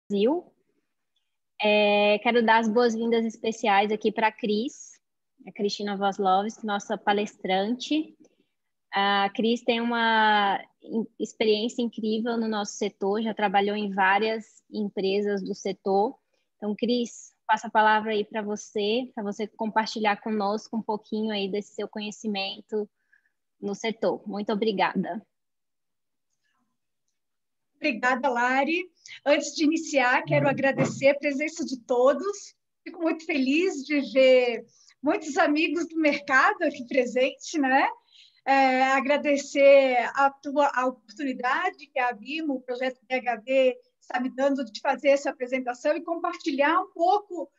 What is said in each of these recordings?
Brasil. Quero dar as boas-vindas especiais aqui para a Cristina Woslovski, nossa palestrante. A Cris tem uma experiência incrível no nosso setor, já trabalhou em várias empresas do setor. Então, Cris, passo a palavra aí para você compartilhar conosco um pouquinho aí desse seu conhecimento no setor. Muito obrigada. Obrigada, Lari. Antes de iniciar, quero agradecer a presença de todos. Fico muito feliz de ver muitos amigos do mercado aqui presentes, né? Agradecer a oportunidade que a Abimo, o projeto BHD, está me dando de fazer essa apresentação e compartilhar um pouco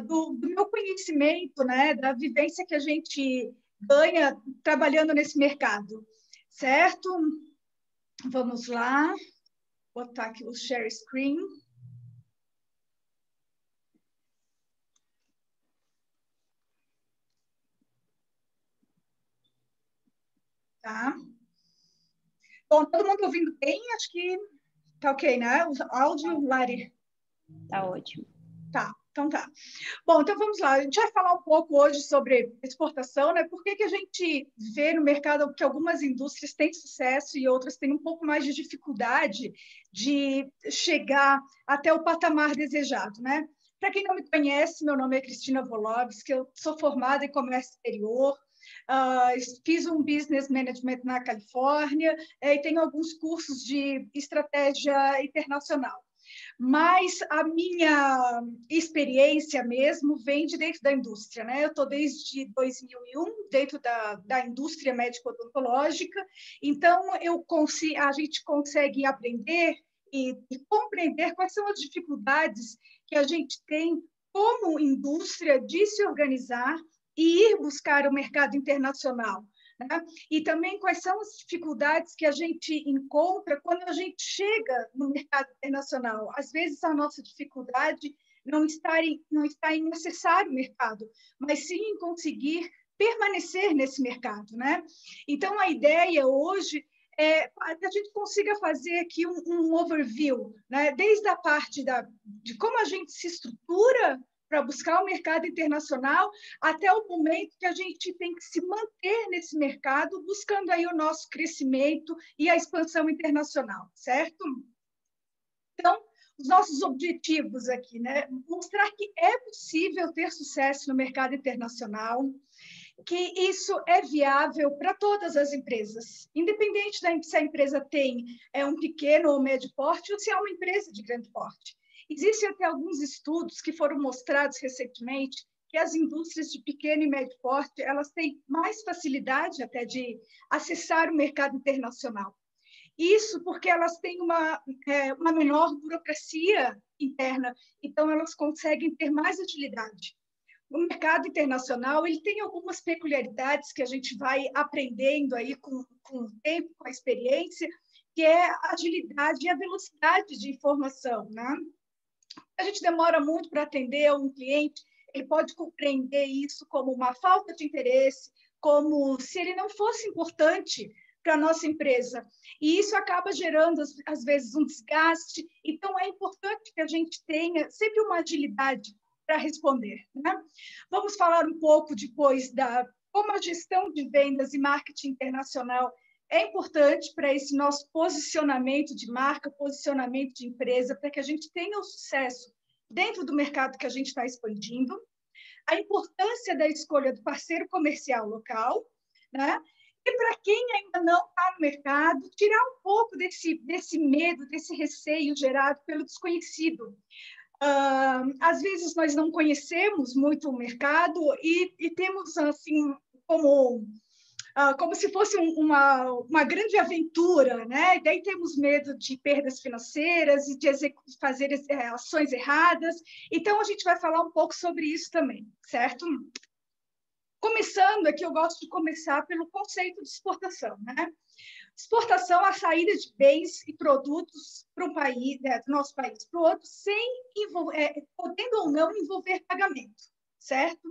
do meu conhecimento, né? Da vivência que a gente ganha trabalhando nesse mercado, certo? Vamos lá. Vou botar aqui o share screen. Tá. Bom, todo mundo ouvindo bem? Acho que tá ok, né? O áudio, Lari? Tá ótimo. Tá, então tá. Bom, então vamos lá. A gente vai falar um pouco hoje sobre exportação, né? Por que a gente vê no mercado que algumas indústrias têm sucesso e outras têm um pouco mais de dificuldade de chegar até o patamar desejado, né? Para quem não me conhece, meu nome é Cristina Woslovski, eu sou formada em comércio exterior, fiz um business management na Califórnia e tenho alguns cursos de estratégia internacional. Mas a minha experiência mesmo vem de dentro da indústria, né? Eu estou desde 2001 dentro da indústria médico-odontológica, então a gente consegue aprender e compreender quais são as dificuldades que a gente tem como indústria de se organizar e ir buscar o mercado internacional. Né? E também quais são as dificuldades que a gente encontra quando a gente chega no mercado internacional. Às vezes, a nossa dificuldade não está em acessar o mercado, mas sim em conseguir permanecer nesse mercado. Né? Então, a ideia hoje é que a gente consiga fazer aqui um overview, né? Desde a parte de como a gente se estrutura para buscar o mercado internacional, até o momento que a gente tem que se manter nesse mercado, buscando aí o nosso crescimento e a expansão internacional, certo? Então, os nossos objetivos aqui, né? Mostrar que é possível ter sucesso no mercado internacional, que isso é viável para todas as empresas, independente se a empresa tem um pequeno ou médio porte ou se é uma empresa de grande porte. Existem até alguns estudos que foram mostrados recentemente que as indústrias de pequeno e médio porte elas têm mais facilidade até de acessar o mercado internacional. Isso porque elas têm uma menor burocracia interna, então elas conseguem ter mais agilidade. O mercado internacional ele tem algumas peculiaridades que a gente vai aprendendo aí com o tempo, com a experiência, que é a agilidade e a velocidade de informação, né? A gente demora muito para atender um cliente, ele pode compreender isso como uma falta de interesse, como se ele não fosse importante para a nossa empresa. E isso acaba gerando, às vezes, um desgaste. Então, é importante que a gente tenha sempre uma agilidade para responder. Né? Vamos falar um pouco depois como a gestão de vendas e marketing internacional é importante para esse nosso posicionamento de marca, posicionamento de empresa, para que a gente tenha o sucesso dentro do mercado que a gente está expandindo. A importância da escolha do parceiro comercial local, né? E para quem ainda não está no mercado, tirar um pouco desse medo, desse receio gerado pelo desconhecido. Às vezes nós não conhecemos muito o mercado e temos assim como se fosse uma grande aventura, né? E daí temos medo de perdas financeiras e de fazer ações erradas. Então, a gente vai falar um pouco sobre isso também, certo? Começando aqui, eu gosto de começar pelo conceito de exportação, né? Exportação é a saída de bens e produtos para um país, do nosso país para o outro, podendo ou não envolver pagamento, certo?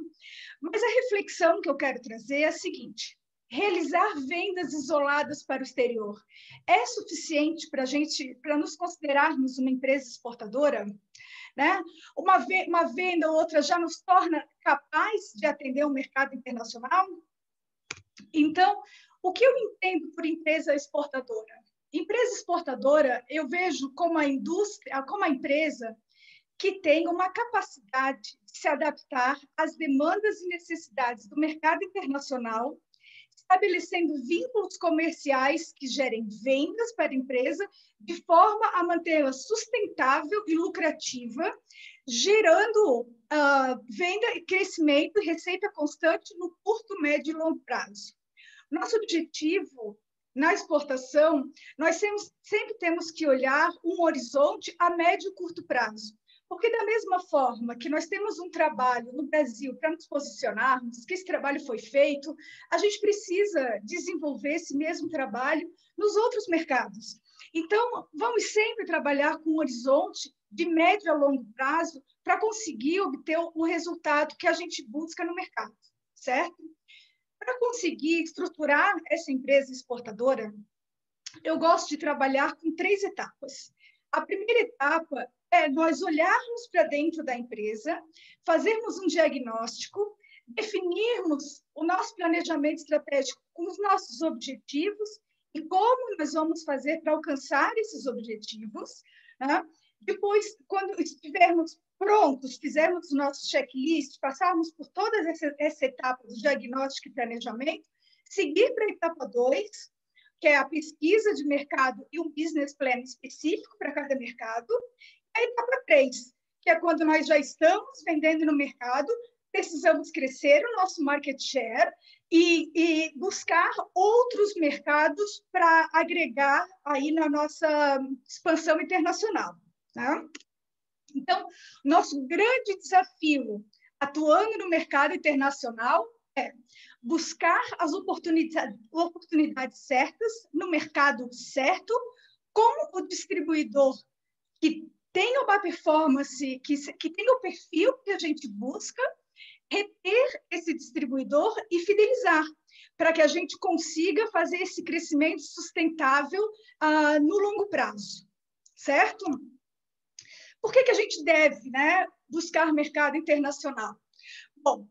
Mas a reflexão que eu quero trazer é a seguinte: realizar vendas isoladas para o exterior é suficiente para nos considerarmos uma empresa exportadora? Né? Uma venda ou outra já nos torna capaz de atender o mercado internacional? Então, o que eu entendo por empresa exportadora? Empresa exportadora, eu vejo como a indústria, como a empresa que tem uma capacidade de se adaptar às demandas e necessidades do mercado internacional, estabelecendo vínculos comerciais que gerem vendas para a empresa, de forma a mantê-la sustentável e lucrativa, gerando venda, crescimento e receita constante no curto, médio e longo prazo. Nosso objetivo na exportação, nós sempre temos que olhar um horizonte a médio e curto prazo. Porque, da mesma forma que nós temos um trabalho no Brasil para nos posicionarmos, que esse trabalho foi feito, a gente precisa desenvolver esse mesmo trabalho nos outros mercados. Então, vamos sempre trabalhar com um horizonte de médio a longo prazo para conseguir obter o resultado que a gente busca no mercado, certo? Para conseguir estruturar essa empresa exportadora, eu gosto de trabalhar com 3 etapas. A primeira etapa é nós olharmos para dentro da empresa, fazermos um diagnóstico, definirmos o nosso planejamento estratégico com os nossos objetivos e como nós vamos fazer para alcançar esses objetivos. Né? Depois, quando estivermos prontos, fizermos o nosso checklist, passarmos por toda essa etapa do diagnóstico e planejamento, seguir para a etapa 2, que é a pesquisa de mercado e um business plan específico para cada mercado. A etapa 3, que é quando nós já estamos vendendo no mercado, precisamos crescer o nosso market share e buscar outros mercados para agregar aí na nossa expansão internacional. Tá? Então, nosso grande desafio atuando no mercado internacional é buscar as oportunidades certas no mercado certo, com o distribuidor que tenha uma performance, que tenha o perfil que a gente busca, reter esse distribuidor e fidelizar, para que a gente consiga fazer esse crescimento sustentável no longo prazo, certo? Por que a gente deve, né, buscar mercado internacional? Bom,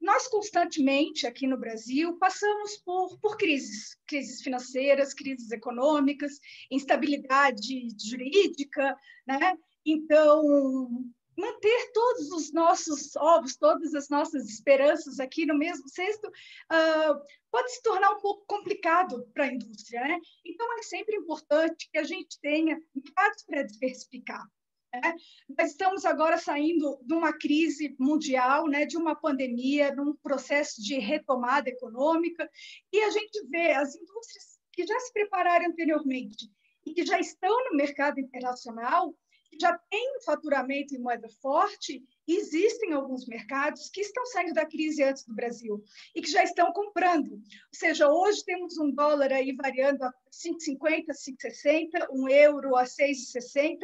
nós constantemente aqui no Brasil passamos por crises financeiras, crises econômicas, instabilidade jurídica, né? Então, manter todos os nossos ovos, todas as nossas esperanças aqui no mesmo cesto pode se tornar um pouco complicado para a indústria, né? Então, é sempre importante que a gente tenha mercados para diversificar. Nós estamos agora saindo de uma crise mundial, né, de uma pandemia, num processo de retomada econômica, e a gente vê as indústrias que já se prepararam anteriormente e que já estão no mercado internacional, que já têm um faturamento em moeda forte. Existem alguns mercados que estão saindo da crise antes do Brasil e que já estão comprando. Ou seja, hoje temos um dólar aí variando a 5,50, 5,60, um euro a 6,60.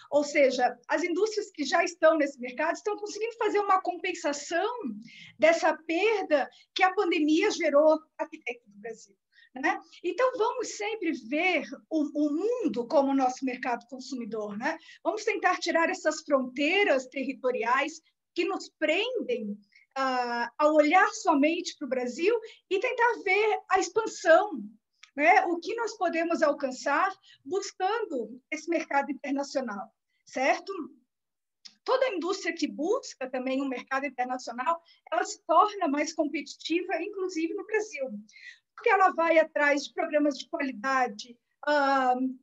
Ou seja, as indústrias que já estão nesse mercado estão conseguindo fazer uma compensação dessa perda que a pandemia gerou aqui dentro do Brasil. Né? Então, vamos sempre ver o mundo como nosso mercado consumidor. Né? Vamos tentar tirar essas fronteiras territoriais que nos prendem a olhar somente para o Brasil e tentar ver a expansão, né? O que nós podemos alcançar buscando esse mercado internacional, certo? Toda a indústria que busca também um mercado internacional, ela se torna mais competitiva, inclusive no Brasil, porque ela vai atrás de programas de qualidade,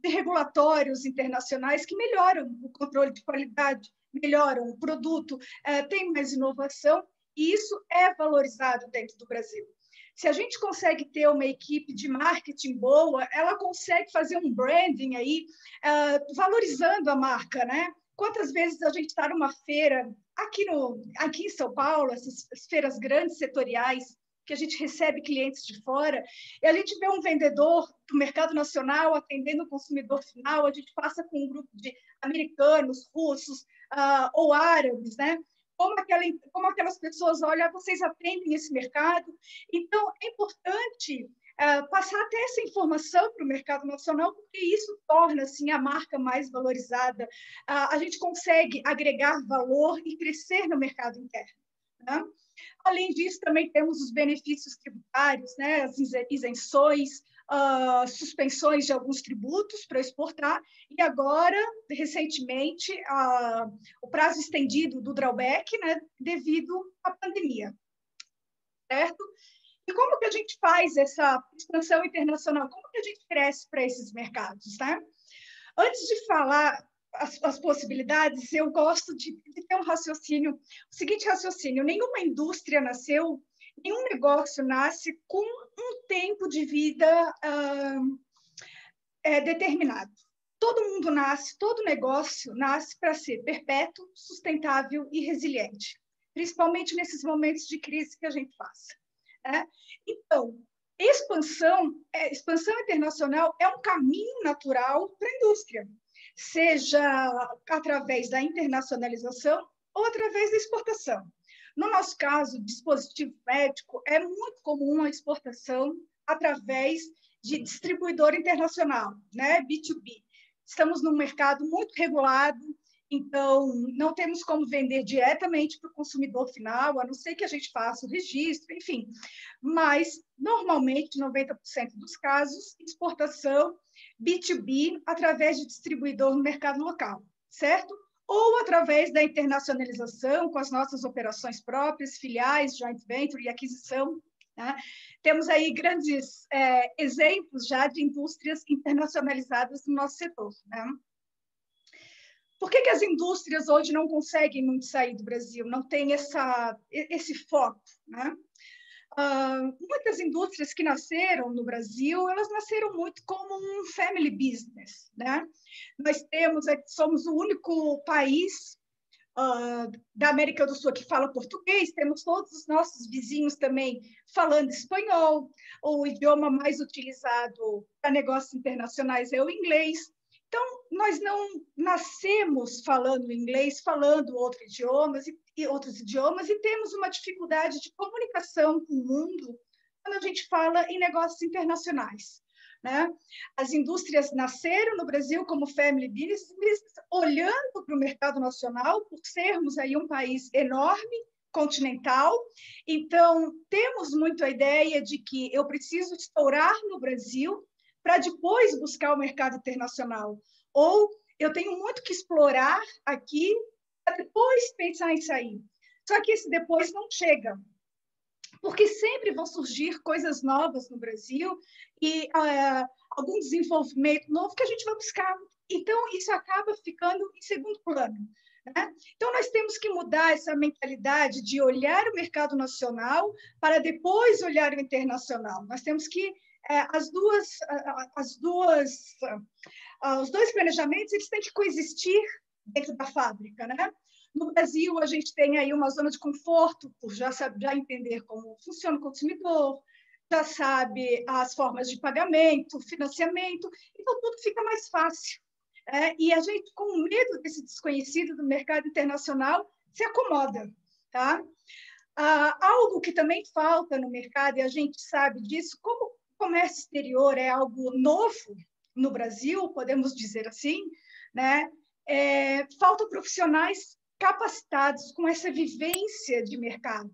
de regulatórios internacionais que melhoram o controle de qualidade, melhoram o produto, tem mais inovação, e isso é valorizado dentro do Brasil. Se a gente consegue ter uma equipe de marketing boa, ela consegue fazer um branding aí, valorizando a marca, né? Quantas vezes a gente está numa feira, aqui em São Paulo, essas feiras grandes setoriais, que a gente recebe clientes de fora, e a gente vê um vendedor do mercado nacional atendendo o consumidor final, a gente passa com um grupo de americanos, russos ou árabes, né? como aquelas pessoas olham, vocês atendem esse mercado. Então, é importante passar até essa informação para o mercado nacional, porque isso torna assim, a marca mais valorizada. A gente consegue agregar valor e crescer no mercado interno. Né? Além disso, também temos os benefícios tributários, né? As isenções, suspensões de alguns tributos para exportar, e agora, recentemente, o prazo estendido do drawback, né? Devido à pandemia. Certo? E como que a gente faz essa expansão internacional? Como que a gente cresce para esses mercados? Tá? Antes de falar as possibilidades, eu gosto de ter um raciocínio, o seguinte raciocínio: nenhuma indústria nasceu, nenhum negócio nasce com um tempo de vida determinado. Todo mundo nasce, todo negócio nasce para ser perpétuo, sustentável e resiliente, principalmente nesses momentos de crise que a gente passa. Né? Então, expansão internacional é um caminho natural para a indústria, seja através da internacionalização ou através da exportação. No nosso caso, dispositivo médico, é muito comum a exportação através de distribuidor internacional, né? B2B. Estamos num mercado muito regulado, então não temos como vender diretamente para o consumidor final, a não ser que a gente faça o registro, enfim. Mas, normalmente, 90% dos casos, exportação B2B através de distribuidor no mercado local, certo? Ou através da internacionalização com as nossas operações próprias, filiais, joint venture e aquisição. Né? Temos aí grandes exemplos já de indústrias internacionalizadas no nosso setor. Né? Por que as indústrias hoje não conseguem muito sair do Brasil? Não tem esse foco. Né? Muitas indústrias que nasceram no Brasil, elas nasceram muito como um family business. Né? Nós somos o único país da América do Sul que fala português, temos todos os nossos vizinhos também falando espanhol, o idioma mais utilizado para negócios internacionais é o inglês. Então, nós não nascemos falando inglês, falando outros idiomas, e temos uma dificuldade de comunicação com o mundo quando a gente fala em negócios internacionais. Né? As indústrias nasceram no Brasil como family business, olhando para o mercado nacional, por sermos aí um país enorme, continental. Então, temos muito a ideia de que eu preciso estourar no Brasil para depois buscar o mercado internacional. Ou eu tenho muito que explorar aqui para depois pensar em sair. Só que esse depois não chega, porque sempre vão surgir coisas novas no Brasil e algum desenvolvimento novo que a gente vai buscar. Então, isso acaba ficando em segundo plano. Né? Então, nós temos que mudar essa mentalidade de olhar o mercado nacional para depois olhar o internacional. Nós temos que os dois planejamentos eles têm que coexistir dentro da fábrica, né? No Brasil, a gente tem aí uma zona de conforto, por já entender como funciona o consumidor, já sabe as formas de pagamento, financiamento, então tudo fica mais fácil. E a gente, com medo desse desconhecido do mercado internacional, se acomoda. Tá? Algo que também falta no mercado, e a gente sabe disso, como o comércio exterior é algo novo no Brasil, podemos dizer assim, né? Faltam profissionais capacitados com essa vivência de mercado.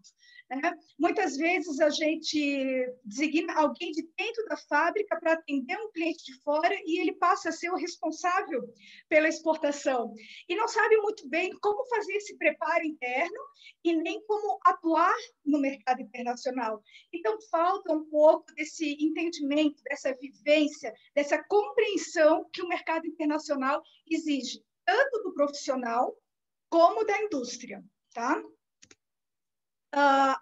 Né? Muitas vezes a gente designa alguém de dentro da fábrica para atender um cliente de fora e ele passa a ser o responsável pela exportação. E não sabe muito bem como fazer esse preparo interno e nem como atuar no mercado internacional. Então, falta um pouco desse entendimento, dessa vivência, dessa compreensão que o mercado internacional exige, tanto do profissional como da indústria, tá?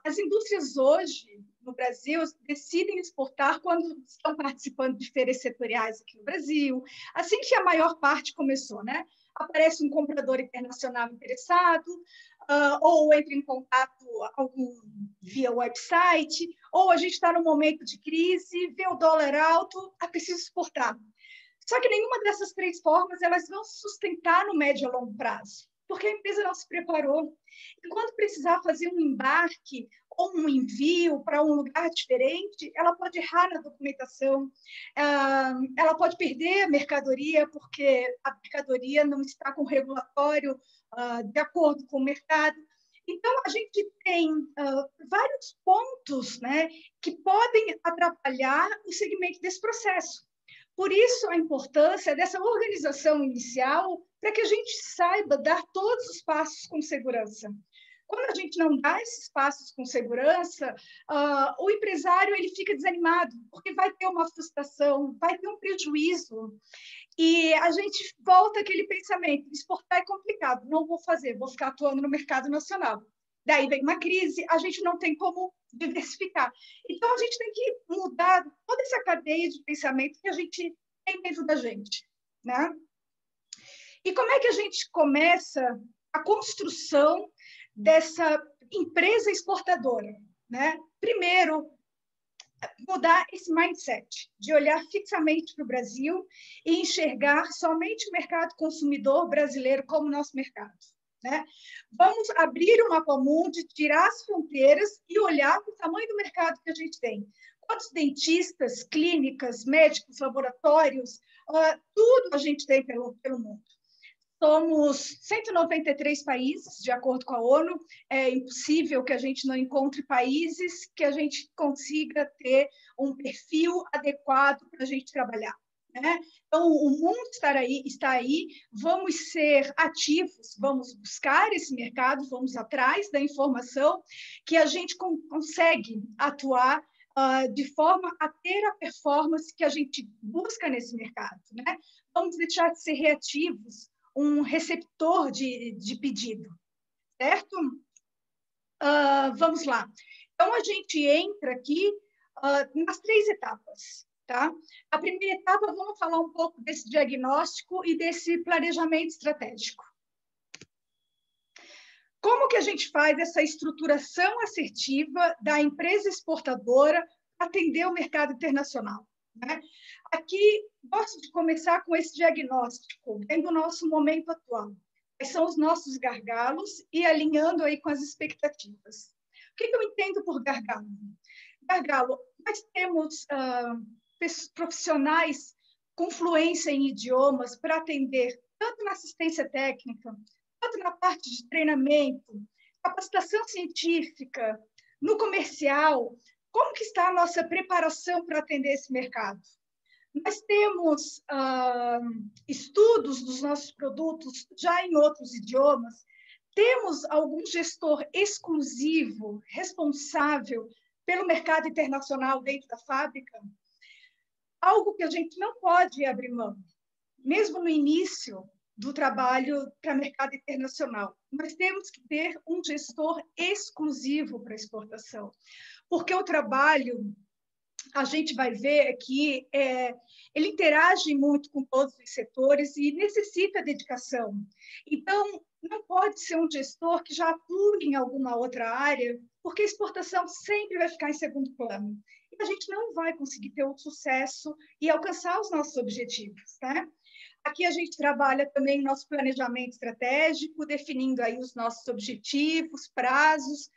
As indústrias hoje, no Brasil, decidem exportar quando estão participando de feiras setoriais aqui no Brasil, assim que a maior parte começou, né? Aparece um comprador internacional interessado, ou entra em contato via website, ou a gente está num momento de crise, vê o dólar alto, precisa exportar. Só que nenhuma dessas três formas elas vão sustentar no médio e longo prazo. porque a empresa não se preparou. E quando precisar fazer um embarque ou um envio para um lugar diferente, ela pode errar na documentação, ela pode perder a mercadoria, porque a mercadoria não está com o regulatório de acordo com o mercado. Então, a gente tem vários pontos, né, que podem atrapalhar o segmento desse processo. Por isso, a importância dessa organização inicial para que a gente saiba dar todos os passos com segurança. Quando a gente não dá esses passos com segurança, o empresário ele fica desanimado, porque vai ter uma frustração, vai ter um prejuízo. E a gente volta àquele pensamento, exportar é complicado, não vou fazer, vou ficar atuando no mercado nacional. Daí vem uma crise, a gente não tem como diversificar. Então, a gente tem que mudar toda essa cadeia de pensamento que a gente tem dentro da gente, né? E como é que a gente começa a construção dessa empresa exportadora, né? Primeiro, mudar esse mindset de olhar fixamente para o Brasil e enxergar somente o mercado consumidor brasileiro como nosso mercado, né? Vamos abrir o mapa mundi, tirar as fronteiras e olhar para o tamanho do mercado que a gente tem. Quantos dentistas, clínicas, médicos, laboratórios, tudo a gente tem pelo mundo. Somos 193 países, de acordo com a ONU. É impossível que a gente não encontre países que a gente consiga ter um perfil adequado para a gente trabalhar, né? Então, o mundo está aí, vamos ser ativos, vamos buscar esse mercado, vamos atrás da informação que a gente consegue atuar de forma a ter a performance que a gente busca nesse mercado, né? Vamos deixar de ser reativos, um receptor de pedido, certo? Vamos lá. Então, a gente entra aqui nas 3 etapas, tá? A primeira etapa, vamos falar um pouco desse diagnóstico e desse planejamento estratégico. Como que a gente faz essa estruturação assertiva da empresa exportadora para atender o mercado internacional, né? Aqui, gosto de começar com esse diagnóstico, vendo o nosso momento atual. Quais são os nossos gargalos e alinhando aí com as expectativas. O que eu entendo por gargalo? Gargalo, nós temos profissionais com fluência em idiomas para atender tanto na assistência técnica, quanto na parte de treinamento, capacitação científica, no comercial. Como que está a nossa preparação para atender esse mercado? Nós temos estudos dos nossos produtos já em outros idiomas, temos algum gestor exclusivo, responsável pelo mercado internacional dentro da fábrica, algo que a gente não pode abrir mão, mesmo no início do trabalho para mercado internacional. Nós temos que ter um gestor exclusivo para exportação, porque o trabalho, a gente vai ver que ele interage muito com todos os setores e necessita dedicação. Então, não pode ser um gestor que já atua em alguma outra área, porque a exportação sempre vai ficar em segundo plano. E a gente não vai conseguir ter o sucesso e alcançar os nossos objetivos, né? Aqui a gente trabalha também nosso planejamento estratégico, definindo aí os nossos objetivos, prazos,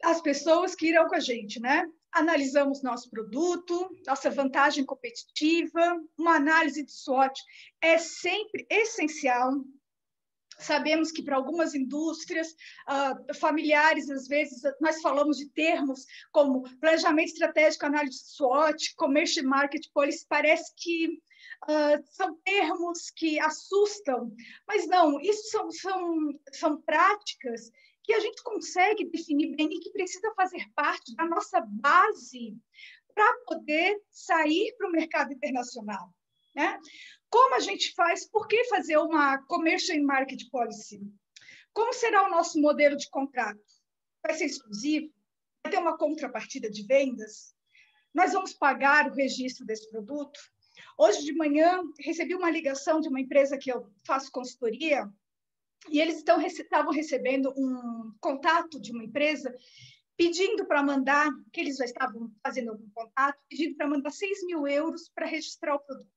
as pessoas que irão com a gente, né? Analisamos nosso produto, nossa vantagem competitiva, uma análise de SWOT é sempre essencial. Sabemos que para algumas indústrias familiares, às vezes, nós falamos de termos como planejamento estratégico, análise de SWOT, commercial market policy, parece que são termos que assustam, mas não, isso são práticas que a gente consegue definir bem e que precisa fazer parte da nossa base para poder sair para o mercado internacional, né? Como a gente faz? Por que fazer uma Commercial Market Policy? Como será o nosso modelo de contrato? Vai ser exclusivo? Vai ter uma contrapartida de vendas? Nós vamos pagar o registro desse produto? Hoje de manhã, recebi uma ligação de uma empresa que eu faço consultoria e eles estavam recebendo um contato de uma empresa pedindo para mandar, que eles já estavam fazendo algum contato, pedindo para mandar 6 mil euros para registrar o produto.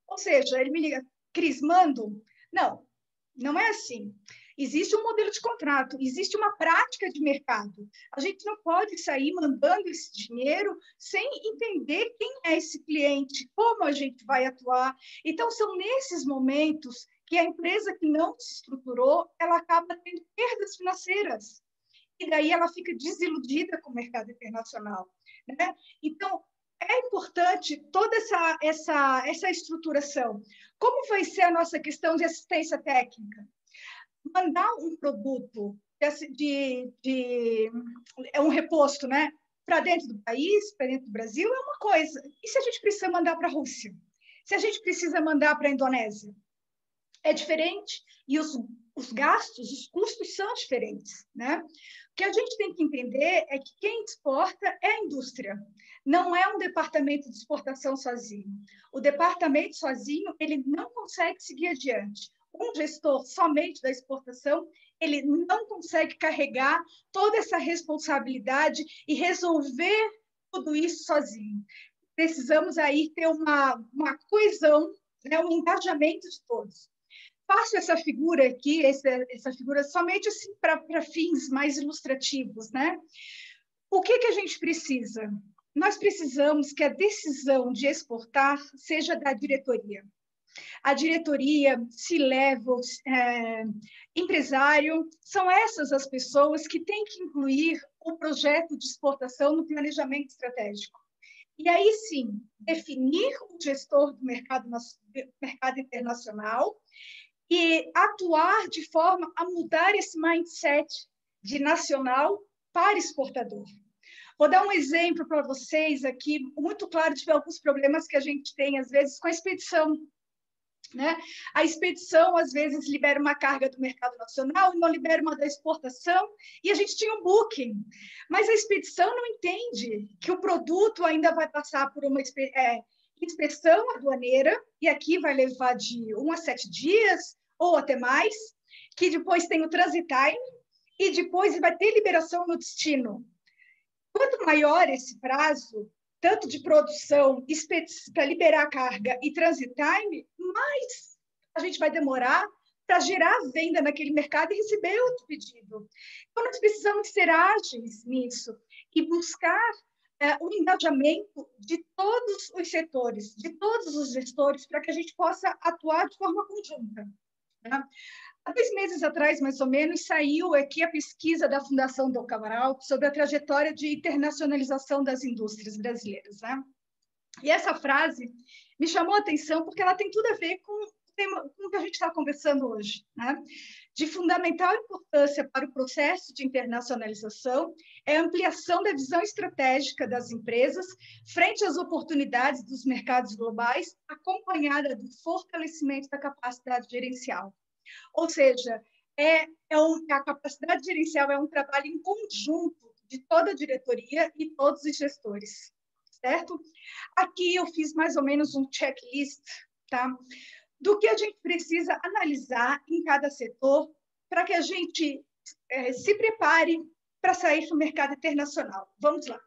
Ou seja, ele me liga, Cris, mando? Não, não é assim. Existe um modelo de contrato, existe uma prática de mercado. A gente não pode sair mandando esse dinheiro sem entender quem é esse cliente, como a gente vai atuar. Então, são nesses momentos que a empresa que não se estruturou, ela acaba tendo perdas financeiras. E daí ela fica desiludida com o mercado internacional, né? Então, é importante toda essa estruturação. Como vai ser a nossa questão de assistência técnica? Mandar um produto é um reposto, né, para dentro do país, para dentro do Brasil, é uma coisa. E se a gente precisa mandar para a Rússia? Se a gente precisa mandar para a Indonésia? É diferente. E os gastos, os custos são diferentes, né? O que a gente tem que entender é que quem exporta é a indústria, não é um departamento de exportação sozinho. O departamento sozinho, ele não consegue seguir adiante. Um gestor somente da exportação, ele não consegue carregar toda essa responsabilidade e resolver tudo isso sozinho. Precisamos aí ter uma coesão, né, um engajamento de todos. Faço essa figura aqui, essa figura somente assim para fins mais ilustrativos, né? O que a gente precisa? Nós precisamos que a decisão de exportar seja da diretoria. A diretoria, C-level, empresário, são essas as pessoas que têm que incluir o projeto de exportação no planejamento estratégico. E aí sim, definir o gestor do mercado internacional e atuar de forma a mudar esse mindset de nacional para exportador. Vou dar um exemplo para vocês aqui, muito claro, de alguns problemas que a gente tem, às vezes, com a expedição, né? A expedição, às vezes, libera uma carga do mercado nacional e não libera uma da exportação, e a gente tinha um booking. Mas a expedição não entende que o produto ainda vai passar por uma inspeção aduaneira, e aqui vai levar de 1 a 7 dias, ou até mais, que depois tem o transit time, e depois vai ter liberação no destino. Quanto maior esse prazo, tanto de produção para liberar a carga e transit time, mais a gente vai demorar para gerar venda naquele mercado e receber outro pedido. Então, nós precisamos ser ágeis nisso e buscar o engajamento de todos os setores, de todos os gestores, para que a gente possa atuar de forma conjunta. Né? Há 2 meses atrás, mais ou menos, saiu aqui a pesquisa da Fundação Dom Cabral sobre a trajetória de internacionalização das indústrias brasileiras. Né? E essa frase me chamou a atenção porque ela tem tudo a ver com o que a gente está conversando hoje. Né? De fundamental importância para o processo de internacionalização é a ampliação da visão estratégica das empresas frente às oportunidades dos mercados globais, acompanhada do fortalecimento da capacidade gerencial. Ou seja, a capacidade gerencial é um trabalho em conjunto de toda a diretoria e todos os gestores, certo? Aqui eu fiz mais ou menos um checklist, tá? Do que a gente precisa analisar em cada setor para que a gente se prepare para sair para o mercado internacional. Vamos lá.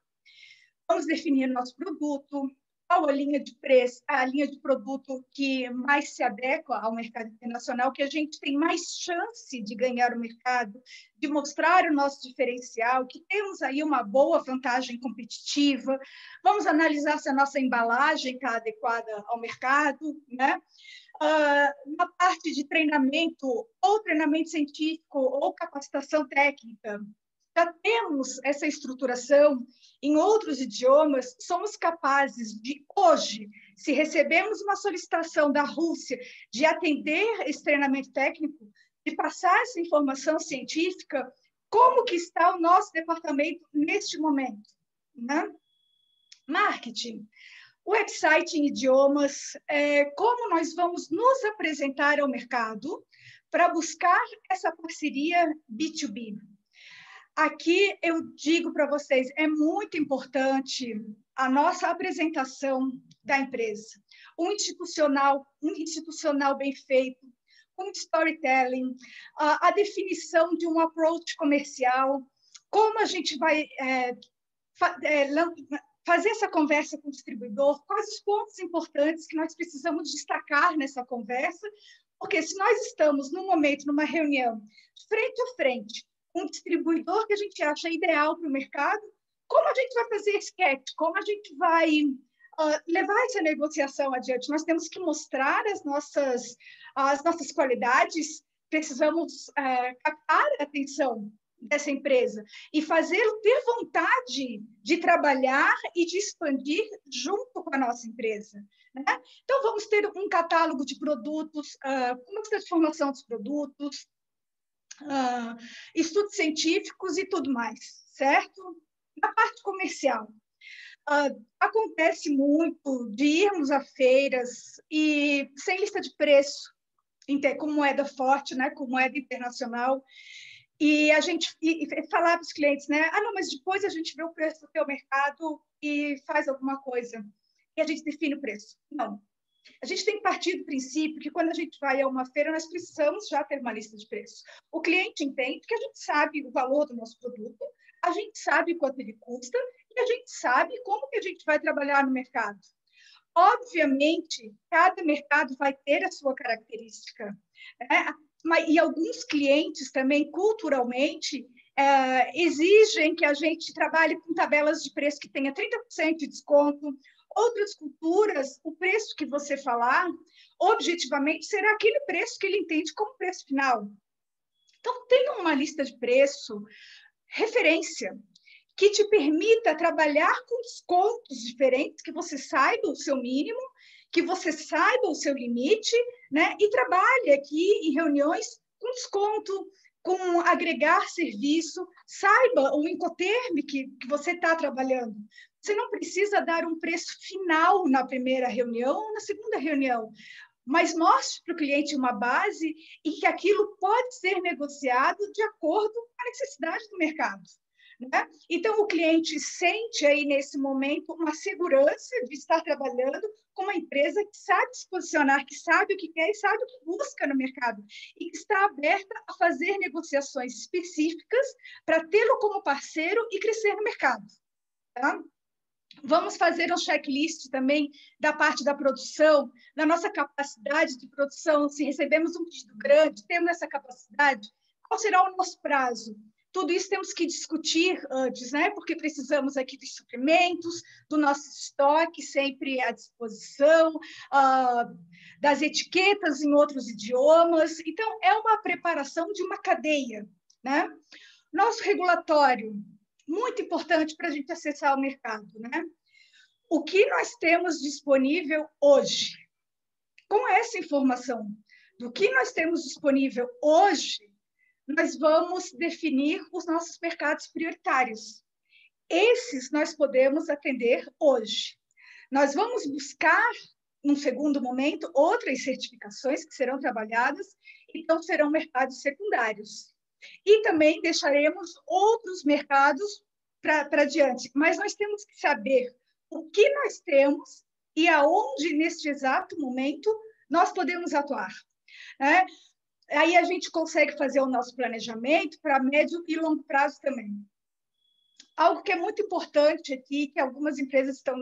Vamos definir nosso produto, qual a linha de preço, a linha de produto que mais se adequa ao mercado internacional, que a gente tem mais chance de ganhar o mercado, de mostrar o nosso diferencial, que temos aí uma boa vantagem competitiva. Vamos analisar se a nossa embalagem está adequada ao mercado, né? Na parte de treinamento, ou treinamento científico, ou capacitação técnica, já temos essa estruturação em outros idiomas, somos capazes de, hoje, se recebemos uma solicitação da Rússia de atender esse treinamento técnico, de passar essa informação científica, como que está o nosso departamento neste momento, né? Marketing, website em idiomas, como nós vamos nos apresentar ao mercado para buscar essa parceria B2B. Aqui eu digo para vocês, é muito importante a nossa apresentação da empresa. Um institucional bem feito, um storytelling, a definição de um approach comercial, como a gente vai fazer essa conversa com o distribuidor, quais os pontos importantes que nós precisamos destacar nessa conversa, Porque se nós estamos, num momento, numa reunião, frente a frente, com um distribuidor que a gente acha ideal para o mercado, como a gente vai fazer sketch? Como a gente vai levar essa negociação adiante? Nós temos que mostrar as nossas qualidades, precisamos captar a atenção dessa empresa e fazê-lo ter vontade de trabalhar e de expandir junto com a nossa empresa. Né? Então, vamos ter um catálogo de produtos, uma transformação dos produtos, estudos científicos e tudo mais, certo? Na parte comercial, acontece muito de irmos a feiras e sem lista de preço, com moeda forte, né, com moeda internacional, e a gente falar para os clientes, né, não, mas depois a gente vê o preço do teu mercado e faz alguma coisa, e a gente define o preço. Não. A gente tem que partir do princípio que quando a gente vai a uma feira, nós precisamos já ter uma lista de preços. O cliente entende que a gente sabe o valor do nosso produto, a gente sabe quanto ele custa e a gente sabe como que a gente vai trabalhar no mercado. Obviamente, cada mercado vai ter a sua característica, né? E alguns clientes também, culturalmente, exigem que a gente trabalhe com tabelas de preço que tenha 30% de desconto. Outras culturas, o preço que você falar, objetivamente, será aquele preço que ele entende como preço final. Então, tenha uma lista de preço, referência, que te permita trabalhar com descontos diferentes, que você saiba o seu mínimo, que você saiba o seu limite, né? E trabalhe aqui em reuniões com desconto, com agregar serviço, saiba o Incoterm que você está trabalhando. Você não precisa dar um preço final na primeira reunião ou na segunda reunião, mas mostre para o cliente uma base e que aquilo pode ser negociado de acordo com a necessidade do mercado. Né? Então, o cliente sente aí, nesse momento, uma segurança de estar trabalhando com uma empresa que sabe se posicionar, que sabe o que quer e sabe o que busca no mercado, e que está aberta a fazer negociações específicas para tê-lo como parceiro e crescer no mercado. Tá? Vamos fazer um checklist também da parte da produção, da nossa capacidade de produção. Se recebemos um pedido grande, temos essa capacidade, qual será o nosso prazo? Tudo isso temos que discutir antes, né? Porque precisamos aqui dos suprimentos, do nosso estoque sempre à disposição, das etiquetas em outros idiomas. Então, é uma preparação de uma cadeia, né? Nosso regulatório, muito importante para a gente acessar o mercado, né? O que nós temos disponível hoje? Com essa informação do que nós temos disponível hoje, nós vamos definir os nossos mercados prioritários. Esses nós podemos atender hoje. Nós vamos buscar, num segundo momento, outras certificações que serão trabalhadas, então serão mercados secundários. E também deixaremos outros mercados para diante. Mas nós temos que saber o que nós temos e aonde, neste exato momento, nós podemos atuar. Né? Aí a gente consegue fazer o nosso planejamento para médio e longo prazo também. Algo que é muito importante aqui, que algumas empresas estão,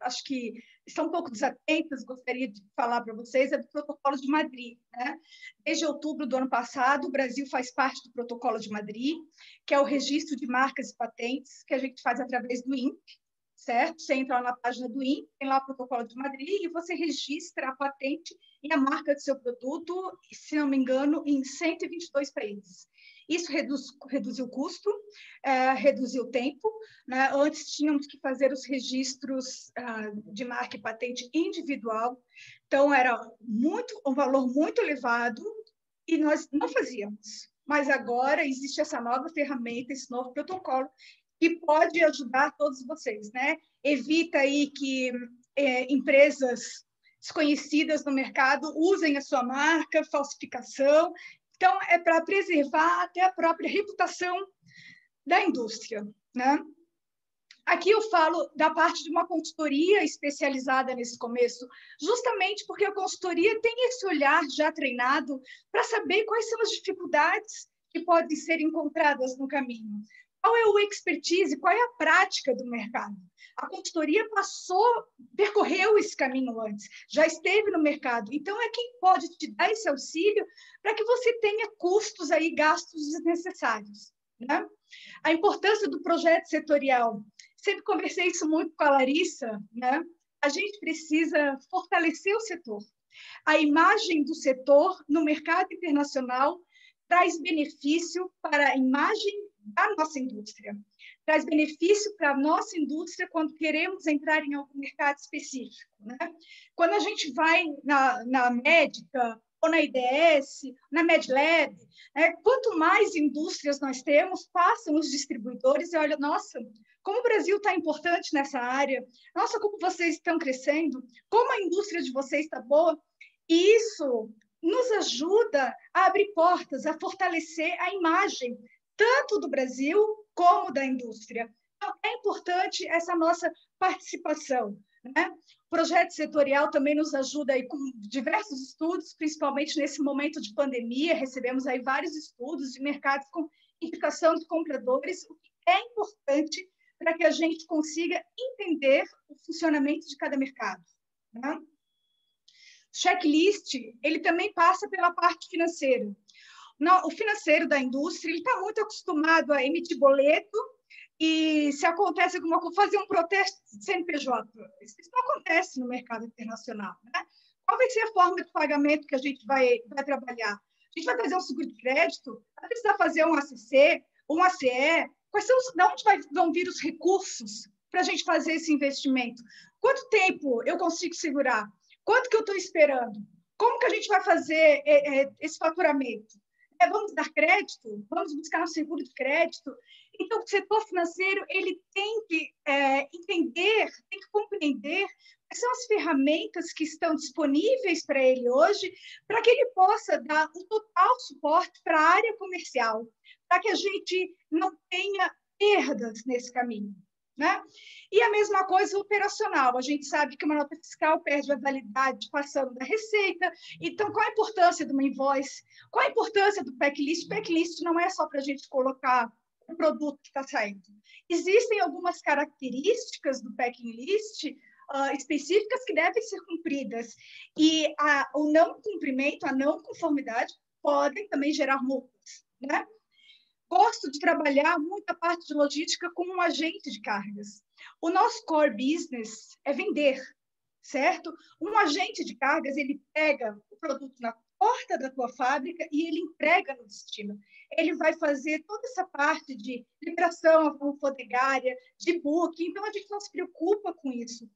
acho que estão um pouco desatentas, gostaria de falar para vocês, é do Protocolo de Madrid. Né? Desde outubro do ano passado, o Brasil faz parte do Protocolo de Madrid, que é o registro de marcas e patentes, que a gente faz através do INPE, certo? Você entra lá na página do INPE, tem lá o Protocolo de Madrid, e você registra a patente e a marca do seu produto, se não me engano, em 122 países. Isso reduziu o custo, reduziu o tempo. Né? Antes tínhamos que fazer os registros de marca e patente individual, então era um valor muito elevado e nós não fazíamos. Mas agora existe essa nova ferramenta, esse novo protocolo, que pode ajudar todos vocês. Né? Evita aí que empresas desconhecidas no mercado usem a sua marca, falsificação. Então, é para preservar até a própria reputação da indústria. Né? Aqui eu falo da parte de uma consultoria especializada nesse começo, justamente porque a consultoria tem esse olhar já treinado para saber quais são as dificuldades que podem ser encontradas no caminho. qual é o expertise, qual é a prática do mercado. A consultoria percorreu esse caminho antes, já esteve no mercado. Então, é quem pode te dar esse auxílio para que você tenha custos aí, gastos desnecessários, né? A importância do projeto setorial. Sempre conversei isso muito com a Larissa, né? A gente precisa fortalecer o setor. A imagem do setor no mercado internacional traz benefício para a imagem da nossa indústria. Traz benefício para a nossa indústria quando queremos entrar em algum mercado específico, né? Quando a gente vai na Médica, ou na IDS, na MedLab, né? Quanto mais indústrias nós temos, passam os distribuidores e olha, nossa, como o Brasil está importante nessa área, nossa, como vocês estão crescendo, como a indústria de vocês está boa, e isso nos ajuda a abrir portas, a fortalecer a imagem, tanto do Brasil como da indústria. Então, é importante essa nossa participação, né? O projeto setorial também nos ajuda aí com diversos estudos, principalmente nesse momento de pandemia, recebemos aí vários estudos de mercados com indicação de compradores, o que é importante para que a gente consiga entender o funcionamento de cada mercado, né? Checklist, ele também passa pela parte financeira. O financeiro da indústria, ele está muito acostumado a emitir boleto e se acontece alguma coisa, fazer um protesto de CNPJ. Isso não acontece no mercado internacional, né? Qual vai ser a forma de pagamento que a gente vai trabalhar? A gente vai fazer um seguro de crédito? Vai precisar fazer um ACC, um ACE? De onde vão vir os recursos para a gente fazer esse investimento? Quanto tempo eu consigo segurar? Quanto que eu estou esperando? Como que a gente vai fazer esse faturamento? Vamos dar crédito? Vamos buscar um seguro de crédito? Então, o setor financeiro ele tem que entender, tem que compreender quais são as ferramentas que estão disponíveis para ele hoje, para que ele possa dar o total suporte para a área comercial, para que a gente não tenha perdas nesse caminho, né? E a mesma coisa operacional. A gente sabe que uma nota fiscal perde a validade passando da receita. Então, qual a importância de uma invoice? Qual a importância do packlist? Packlist não é só para a gente colocar o produto que está saindo. Existem algumas características do packing list específicas que devem ser cumpridas. E o não cumprimento, a não conformidade, podem também gerar multas, né? Gosto de trabalhar muita parte de logística como um agente de cargas. O nosso core business é vender, certo? Um agente de cargas, ele pega o produto na porta da tua fábrica e ele entrega no destino. Ele vai fazer toda essa parte de liberação alfandegária, de booking, então a gente não se preocupa com isso.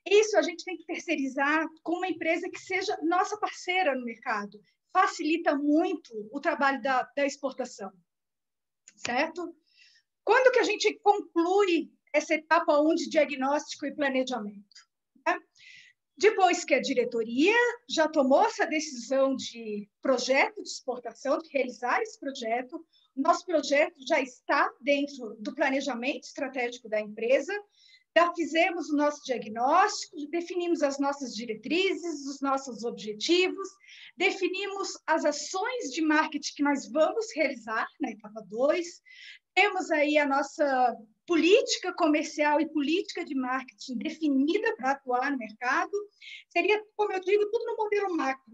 Isso a gente tem que terceirizar com uma empresa que seja nossa parceira no mercado. Facilita muito o trabalho da exportação. Certo? Quando que a gente conclui essa etapa 1 de diagnóstico e planejamento? Né? Depois que a diretoria já tomou essa decisão de projeto de exportação, de realizar esse projeto, nosso projeto já está dentro do planejamento estratégico da empresa, já fizemos o nosso diagnóstico, definimos as nossas diretrizes, os nossos objetivos, definimos as ações de marketing que nós vamos realizar na etapa 2, temos aí a nossa política comercial e política de marketing definida para atuar no mercado, seria, como eu digo, tudo no modelo macro.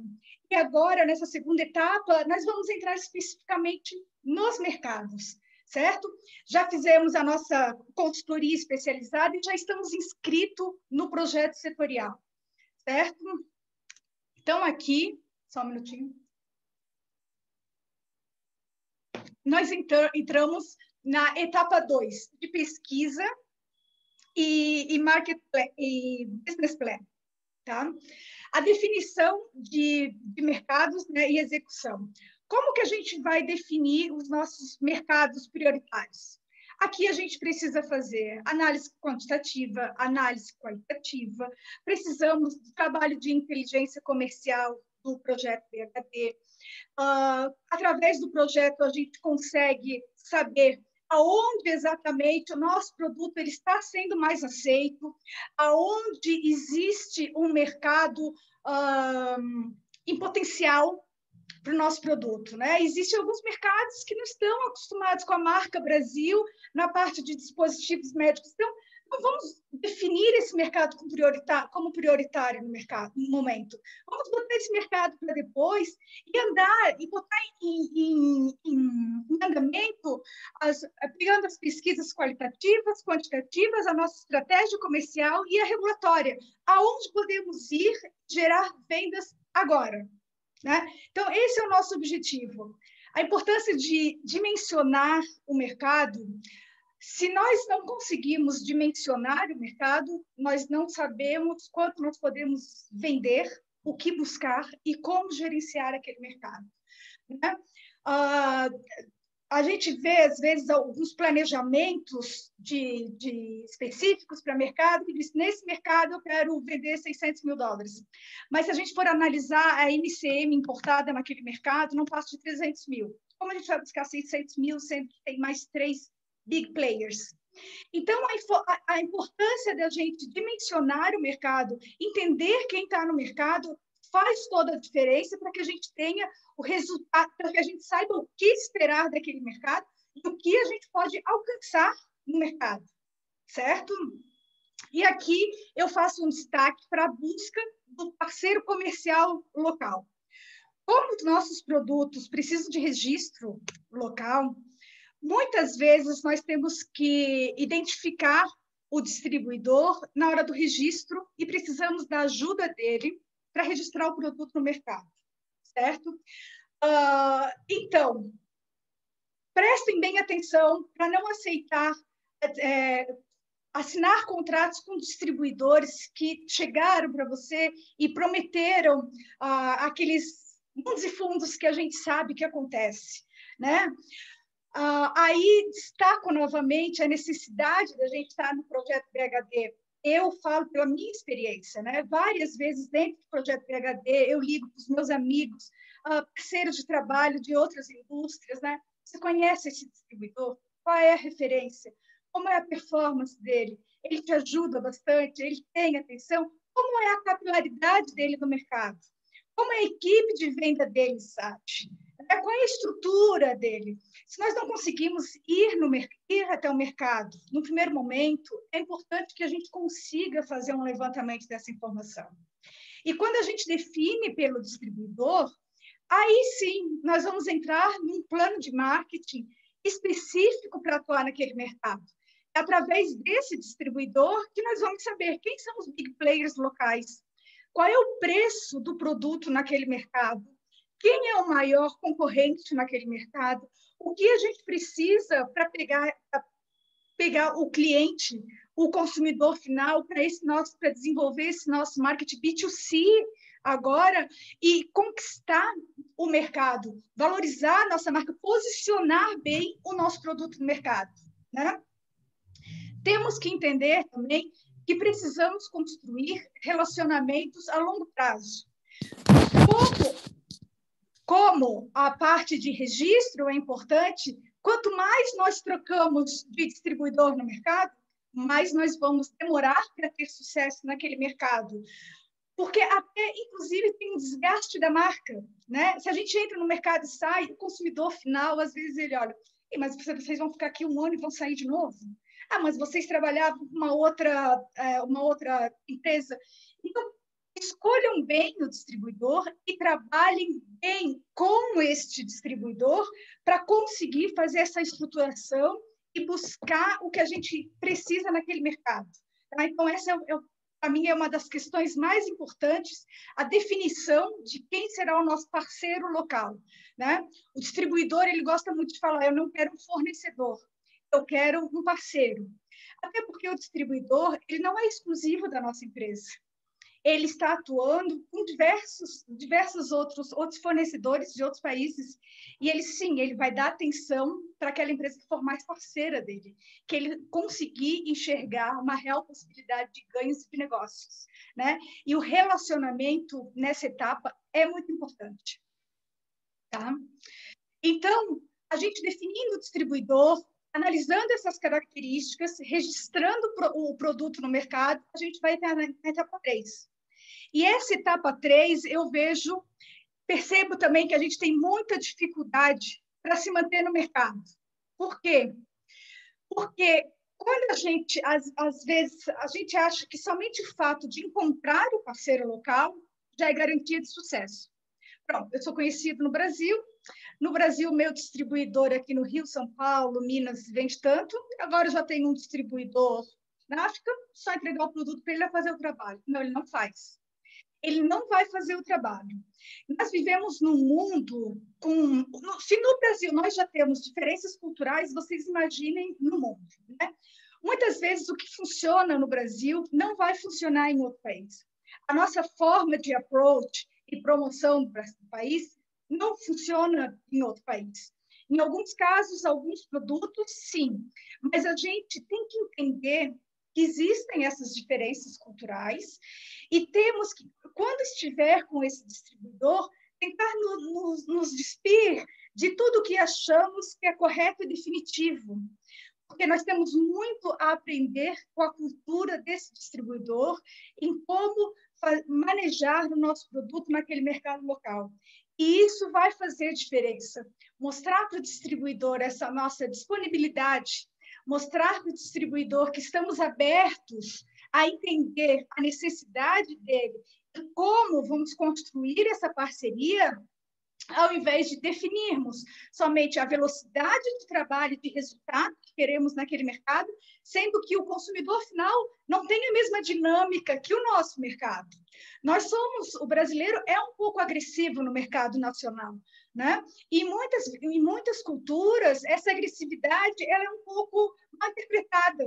E agora, nessa segunda etapa, nós vamos entrar especificamente nos mercados, certo? Já fizemos a nossa consultoria especializada e já estamos inscritos no projeto setorial, certo? Então, aqui, só um minutinho. Nós entramos na etapa 2, de pesquisa e business plan, tá? A definição de mercados, né, e execução. Como que a gente vai definir os nossos mercados prioritários? Aqui a gente precisa fazer análise quantitativa, análise qualitativa, precisamos do trabalho de inteligência comercial do projeto BHD. Através do projeto, a gente consegue saber aonde exatamente o nosso produto ele está sendo mais aceito, aonde existe um mercado em potencial, para o nosso produto, né? Existem alguns mercados que não estão acostumados com a marca Brasil na parte de dispositivos médicos. Então, não vamos definir esse mercado como prioritário no momento. Vamos botar esse mercado para depois e andar e botar em andamento, pegando as pesquisas qualitativas, quantitativas, a nossa estratégia comercial e a regulatória. Aonde podemos ir gerar vendas agora? Né? Então, esse é o nosso objetivo. A importância de dimensionar o mercado. Se nós não conseguimos dimensionar o mercado, nós não sabemos quanto nós podemos vender, o que buscar e como gerenciar aquele mercado. Né? A gente vê, às vezes, alguns planejamentos específicos para mercado, que diz, nesse mercado eu quero vender $600 mil. Mas se a gente for analisar a MCM importada naquele mercado, não passa de 300 mil. Como a gente vai buscar 600 mil, sendo que tem mais 3 big players? Então, a importância da gente dimensionar o mercado, entender quem está no mercado, faz toda a diferença para que a gente tenha o resultado, para que a gente saiba o que esperar daquele mercado e o que a gente pode alcançar no mercado, certo? E aqui eu faço um destaque para a busca do parceiro comercial local. Como os nossos produtos precisam de registro local, muitas vezes nós temos que identificar o distribuidor na hora do registro e precisamos da ajuda dele para registrar o produto no mercado, certo? Então, prestem bem atenção para não aceitar assinar contratos com distribuidores que chegaram para você e prometeram aqueles mundos e fundos que a gente sabe que acontece, né? Aí destaco novamente a necessidade da gente estar no projeto BHD. Eu falo pela minha experiência, né? Várias vezes dentro do projeto BHD, eu ligo para os meus amigos, parceiros de trabalho de outras indústrias, né? Você conhece esse distribuidor? Qual é a referência? Como é a performance dele? Ele te ajuda bastante? Ele tem atenção? Como é a capilaridade dele no mercado? Como é a equipe de venda dele, sabe? Qual é a estrutura dele? Se nós não conseguimos ir até o mercado no primeiro momento, é importante que a gente consiga fazer um levantamento dessa informação. E quando a gente define pelo distribuidor, aí sim nós vamos entrar num plano de marketing específico para atuar naquele mercado. É através desse distribuidor que nós vamos saber quem são os big players locais, qual é o preço do produto naquele mercado, quem é o maior concorrente naquele mercado, o que a gente precisa para pegar o cliente, o consumidor final, para desenvolver esse nosso marketing B2C agora e conquistar o mercado, valorizar a nossa marca, posicionar bem o nosso produto no mercado, né? Temos que entender também que precisamos construir relacionamentos a longo prazo. Como a parte de registro é importante, quanto mais nós trocamos de distribuidor no mercado, mais nós vamos demorar para ter sucesso naquele mercado. Porque até, inclusive, tem um desgaste da marca, né? Se a gente entra no mercado e sai, o consumidor final, às vezes ele olha, mas vocês vão ficar aqui um ano e vão sair de novo? Mas vocês trabalhavam com uma outra empresa. Então, escolham bem o distribuidor e trabalhem bem com este distribuidor para conseguir fazer essa estruturação e buscar o que a gente precisa naquele mercado. Tá? Então, essa para mim é uma das questões mais importantes, a definição de quem será o nosso parceiro local, né? O distribuidor, ele gosta muito de falar, eu não quero um fornecedor, eu quero um parceiro. Até porque o distribuidor, ele não é exclusivo da nossa empresa. Ele está atuando com diversos outros fornecedores de outros países e ele vai dar atenção para aquela empresa que for mais parceira dele, que ele conseguir enxergar uma real possibilidade de ganhos de negócios, né? E o relacionamento nessa etapa é muito importante, tá? Então, a gente definindo o distribuidor, analisando essas características, registrando o produto no mercado, a gente vai entrar na etapa 3. E essa etapa 3, eu vejo Percebo também que a gente tem muita dificuldade para se manter no mercado. Por quê? Porque quando às vezes, a gente acha que somente o fato de encontrar o parceiro local já é garantia de sucesso. Pronto, eu sou conhecido no Brasil. No Brasil, meu distribuidor aqui no Rio, São Paulo, Minas, vende tanto. Agora eu já tenho um distribuidor na África, só entregar o produto para ele fazer o trabalho. Não, ele não faz. Ele não vai fazer o trabalho. Nós vivemos num mundo com... Se no Brasil nós já temos diferenças culturais, vocês imaginem no mundo, né? Muitas vezes o que funciona no Brasil não vai funcionar em outro país. A nossa forma de approach e promoção do país não funciona em outro país. Em alguns casos, alguns produtos, sim. Mas a gente tem que entender que existem essas diferenças culturais e temos que, quando estiver com esse distribuidor, tentar nos despir de tudo que achamos que é correto e definitivo, porque nós temos muito a aprender com a cultura desse distribuidor em como manejar o nosso produto naquele mercado local. E isso vai fazer diferença. Mostrar para o distribuidor essa nossa disponibilidade, mostrar para o distribuidor que estamos abertos a entender a necessidade dele e como vamos construir essa parceria, ao invés de definirmos somente a velocidade de trabalho e de resultado que queremos naquele mercado, sendo que o consumidor final não tem a mesma dinâmica que o nosso mercado. O brasileiro é um pouco agressivo no mercado nacional, né? E em muitas culturas, essa agressividade ela é um pouco mal interpretada.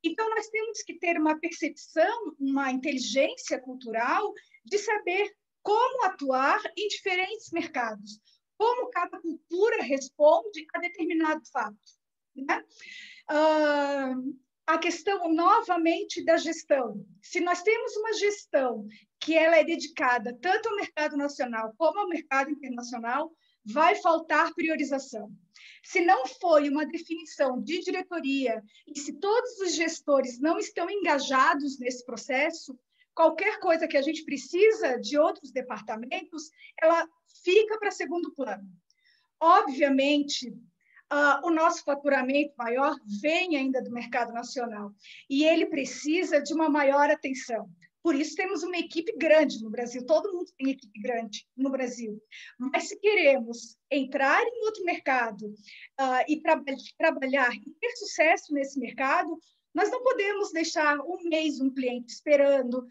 Então, nós temos que ter uma percepção, uma inteligência cultural de saber como atuar em diferentes mercados, como cada cultura responde a determinado fato, né? A questão, novamente, da gestão. Se nós temos uma gestão que ela é dedicada tanto ao mercado nacional como ao mercado internacional, vai faltar priorização. Se não foi uma definição de diretoria e se todos os gestores não estão engajados nesse processo, qualquer coisa que a gente precisa de outros departamentos, ela fica para segundo plano. Obviamente, o nosso faturamento maior vem ainda do mercado nacional e ele precisa de uma maior atenção. Por isso, temos uma equipe grande no Brasil, todo mundo tem equipe grande no Brasil. Mas se queremos entrar em outro mercado e trabalhar e ter sucesso nesse mercado, nós não podemos deixar um mês um cliente esperando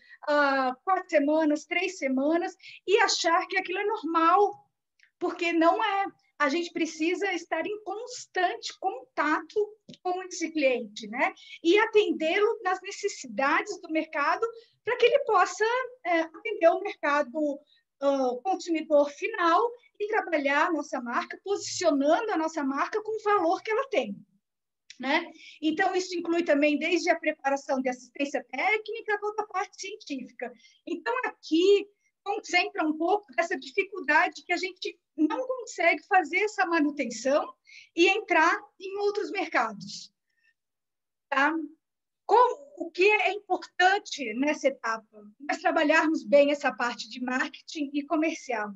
4 semanas, 3 semanas e achar que aquilo é normal, porque não é. A gente precisa estar em constante contato com esse cliente, né? E atendê-lo nas necessidades do mercado para que ele possa atender o mercado consumidor final e trabalhar a nossa marca, posicionando a nossa marca com o valor que ela tem. Né? Então, isso inclui também desde a preparação de assistência técnica, toda a parte científica. Então, aqui concentra um pouco dessa dificuldade que a gente não consegue fazer essa manutenção e entrar em outros mercados. Tá? O que é importante nessa etapa? Nós trabalharmos bem essa parte de marketing e comercial.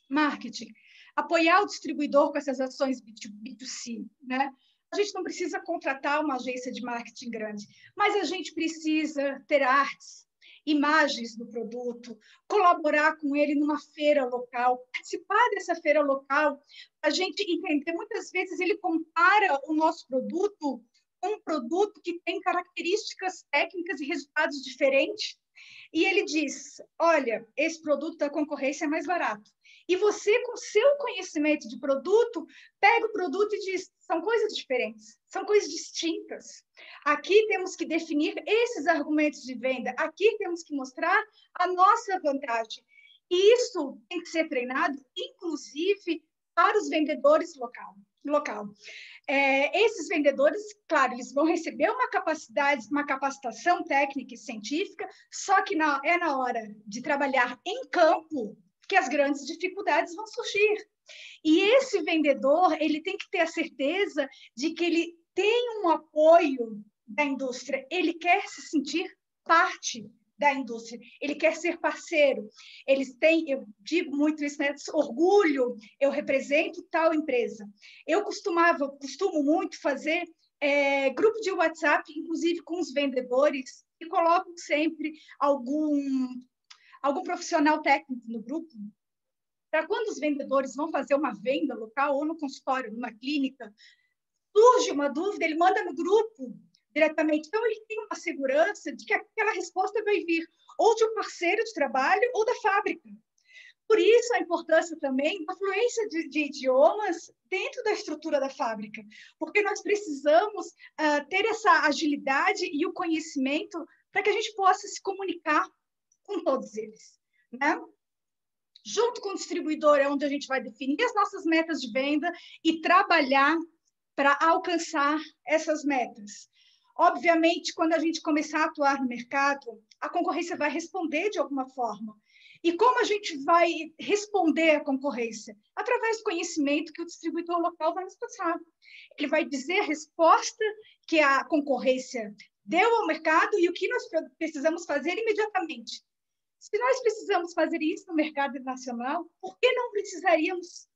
Marketing, apoiar o distribuidor com essas ações B2C, né? A gente não precisa contratar uma agência de marketing grande, mas a gente precisa ter artes, imagens do produto, colaborar com ele numa feira local, participar dessa feira local, a gente entender, muitas vezes ele compara o nosso produto com um produto que tem características técnicas e resultados diferentes, e ele diz, olha, esse produto da concorrência é mais barato. E você, com seu conhecimento de produto, pega o produto e diz, são coisas diferentes, são coisas distintas. Aqui temos que definir esses argumentos de venda, aqui temos que mostrar a nossa vantagem. E isso tem que ser treinado, inclusive, para os vendedores local. Esses vendedores, claro, eles vão receber uma capacitação técnica e científica, só que é na hora de trabalhar em campo que as grandes dificuldades vão surgir. E esse vendedor, ele tem que ter a certeza de que ele tem um apoio da indústria, ele quer se sentir parte da indústria, ele quer ser parceiro. Eles têm, eu digo muito isso, né? Orgulho, eu represento tal empresa. Eu costumo muito fazer grupo de WhatsApp, inclusive com os vendedores, e coloco sempre algum profissional técnico no grupo, para quando os vendedores vão fazer uma venda local, ou no consultório, numa clínica, surge uma dúvida, ele manda no grupo diretamente. Então, ele tem uma segurança de que aquela resposta vai vir ou de um parceiro de trabalho ou da fábrica. Por isso, a importância também da fluência de idiomas dentro da estrutura da fábrica, porque nós precisamos ter essa agilidade e o conhecimento para que a gente possa se comunicar com todos eles, né? Junto com o distribuidor é onde a gente vai definir as nossas metas de venda e trabalhar para alcançar essas metas. Obviamente, quando a gente começar a atuar no mercado, a concorrência vai responder de alguma forma. E como a gente vai responder à concorrência? Através do conhecimento que o distribuidor local vai nos passar. Ele vai dizer a resposta que a concorrência deu ao mercado e o que nós precisamos fazer imediatamente. Se nós precisamos fazer isso no mercado nacional, por que não precisaríamos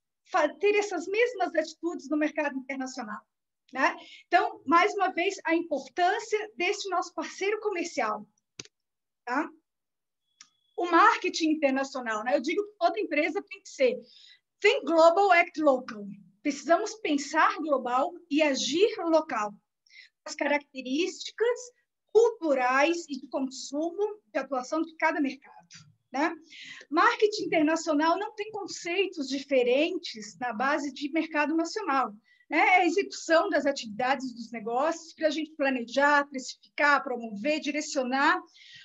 ter essas mesmas atitudes no mercado internacional? Né? Então, mais uma vez, a importância desse nosso parceiro comercial. Tá? O marketing internacional, né? Eu digo que toda empresa tem que ser think global, act local. Precisamos pensar global e agir local. As características culturais e de consumo, de atuação de cada mercado. Né? Marketing internacional não tem conceitos diferentes na base de mercado nacional. Né? É a execução das atividades dos negócios para a gente planejar, precificar, promover, direcionar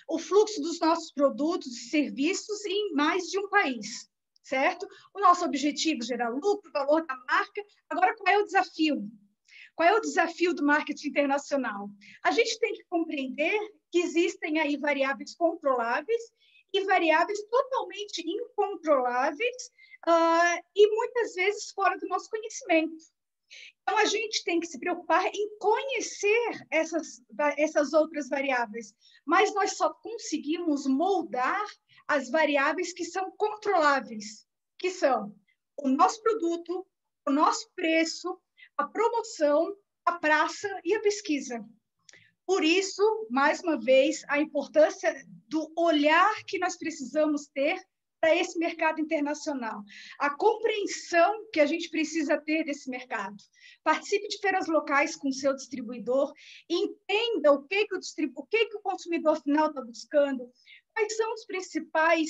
o fluxo dos nossos produtos e serviços em mais de um país, certo? O nosso objetivo é gerar lucro, valor da marca. Agora, qual é o desafio? Qual é o desafio do marketing internacional? A gente tem que compreender que existem aí variáveis controláveis e variáveis totalmente incontroláveis e muitas vezes fora do nosso conhecimento. Então, a gente tem que se preocupar em conhecer essas outras variáveis, mas nós só conseguimos moldar as variáveis que são controláveis, que são o nosso produto, o nosso preço, a promoção, a praça e a pesquisa. Por isso, mais uma vez, a importância do olhar que nós precisamos ter para esse mercado internacional, a compreensão que a gente precisa ter desse mercado. Participe de feiras locais com o seu distribuidor, entenda o que o consumidor final está buscando, quais são os principais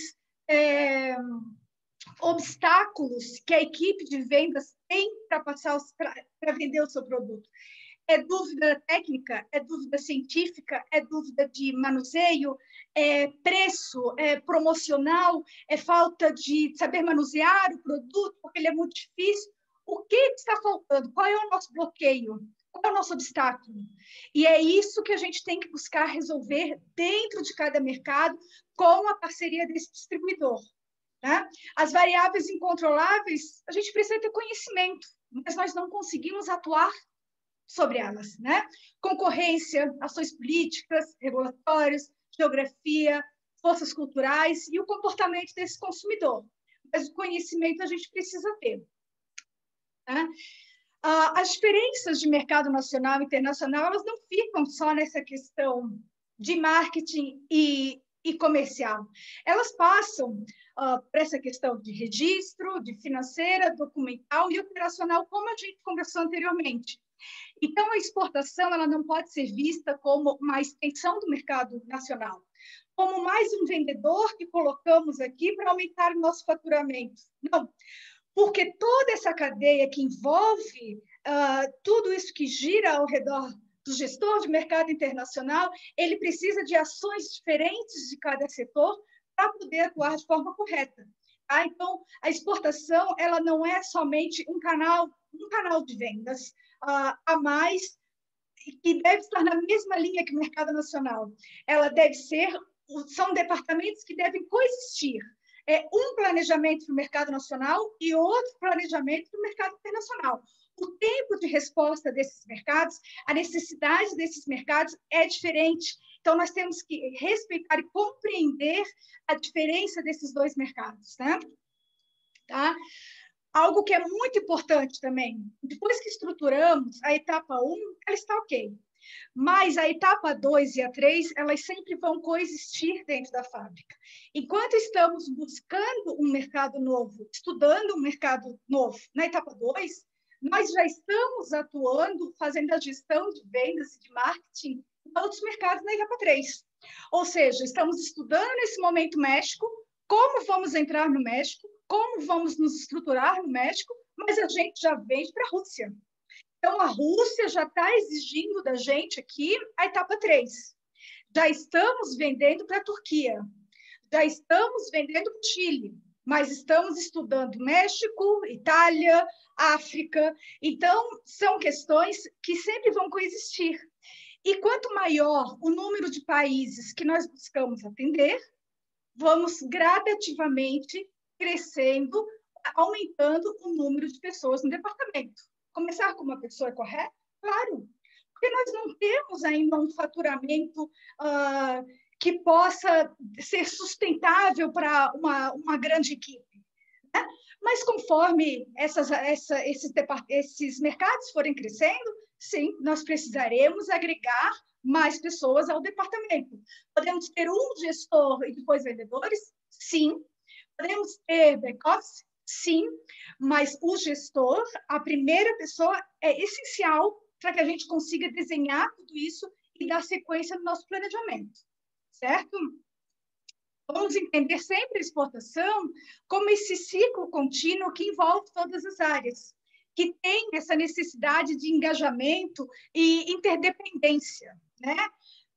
obstáculos que a equipe de vendas tem para vender o seu produto. É dúvida técnica, é dúvida científica, é dúvida de manuseio, é preço, é promocional, é falta de saber manusear o produto, porque ele é muito difícil. O que está faltando? Qual é o nosso bloqueio? Qual é o nosso obstáculo? E é isso que a gente tem que buscar resolver dentro de cada mercado com a parceria desse distribuidor. Né? As variáveis incontroláveis, a gente precisa ter conhecimento, mas nós não conseguimos atuar sobre elas, né? Concorrência, ações políticas, regulatórias, geografia, forças culturais e o comportamento desse consumidor. Mas o conhecimento a gente precisa ter. Né? As diferenças de mercado nacional e internacional, elas não ficam só nessa questão de marketing e comercial. Elas passam por essa questão de registro, de financeira, documental e operacional, como a gente conversou anteriormente. Então, a exportação ela não pode ser vista como uma extensão do mercado nacional, como mais um vendedor que colocamos aqui para aumentar o nosso faturamento. Não, porque toda essa cadeia que envolve tudo isso que gira ao redor do gestor de mercado internacional, ele precisa de ações diferentes de cada setor para poder atuar de forma correta. Tá? Então, a exportação ela não é somente um canal de vendas a mais, que deve estar na mesma linha que o mercado nacional. Ela deve são departamentos que devem coexistir. Um planejamento para o mercado nacional e outro planejamento para o mercado internacional. O tempo de resposta desses mercados, a necessidade desses mercados é diferente. Então, nós temos que respeitar e compreender a diferença desses dois mercados, né? Tá? Algo que é muito importante também, depois que estruturamos a etapa 1, ela está ok. Mas a etapa 2 e a 3, elas sempre vão coexistir dentro da fábrica. Enquanto estamos buscando um mercado novo, estudando um mercado novo na etapa 2, nós já estamos atuando, fazendo a gestão de vendas e de marketing em outros mercados na etapa 3. Ou seja, estamos estudando nesse momento México, como vamos entrar no México, como vamos nos estruturar no México, mas a gente já vende para a Rússia. Então, a Rússia já está exigindo da gente aqui a etapa 3. Já estamos vendendo para a Turquia, já estamos vendendo para o Chile, mas estamos estudando México, Itália, África. Então, são questões que sempre vão coexistir. E quanto maior o número de países que nós buscamos atender, vamos gradativamente crescendo, aumentando o número de pessoas no departamento. Começar com uma pessoa é correto? Claro, porque nós não temos ainda um faturamento que possa ser sustentável para uma grande equipe, né? Mas conforme esses mercados forem crescendo, sim, nós precisaremos agregar mais pessoas ao departamento. Podemos ter um gestor e depois vendedores? Sim. Podemos ter back-office? Sim. Mas o gestor, a primeira pessoa, é essencial para que a gente consiga desenhar tudo isso e dar sequência no nosso planejamento, certo? Vamos entender sempre a exportação como esse ciclo contínuo que envolve todas as áreas, que tem essa necessidade de engajamento e interdependência, né?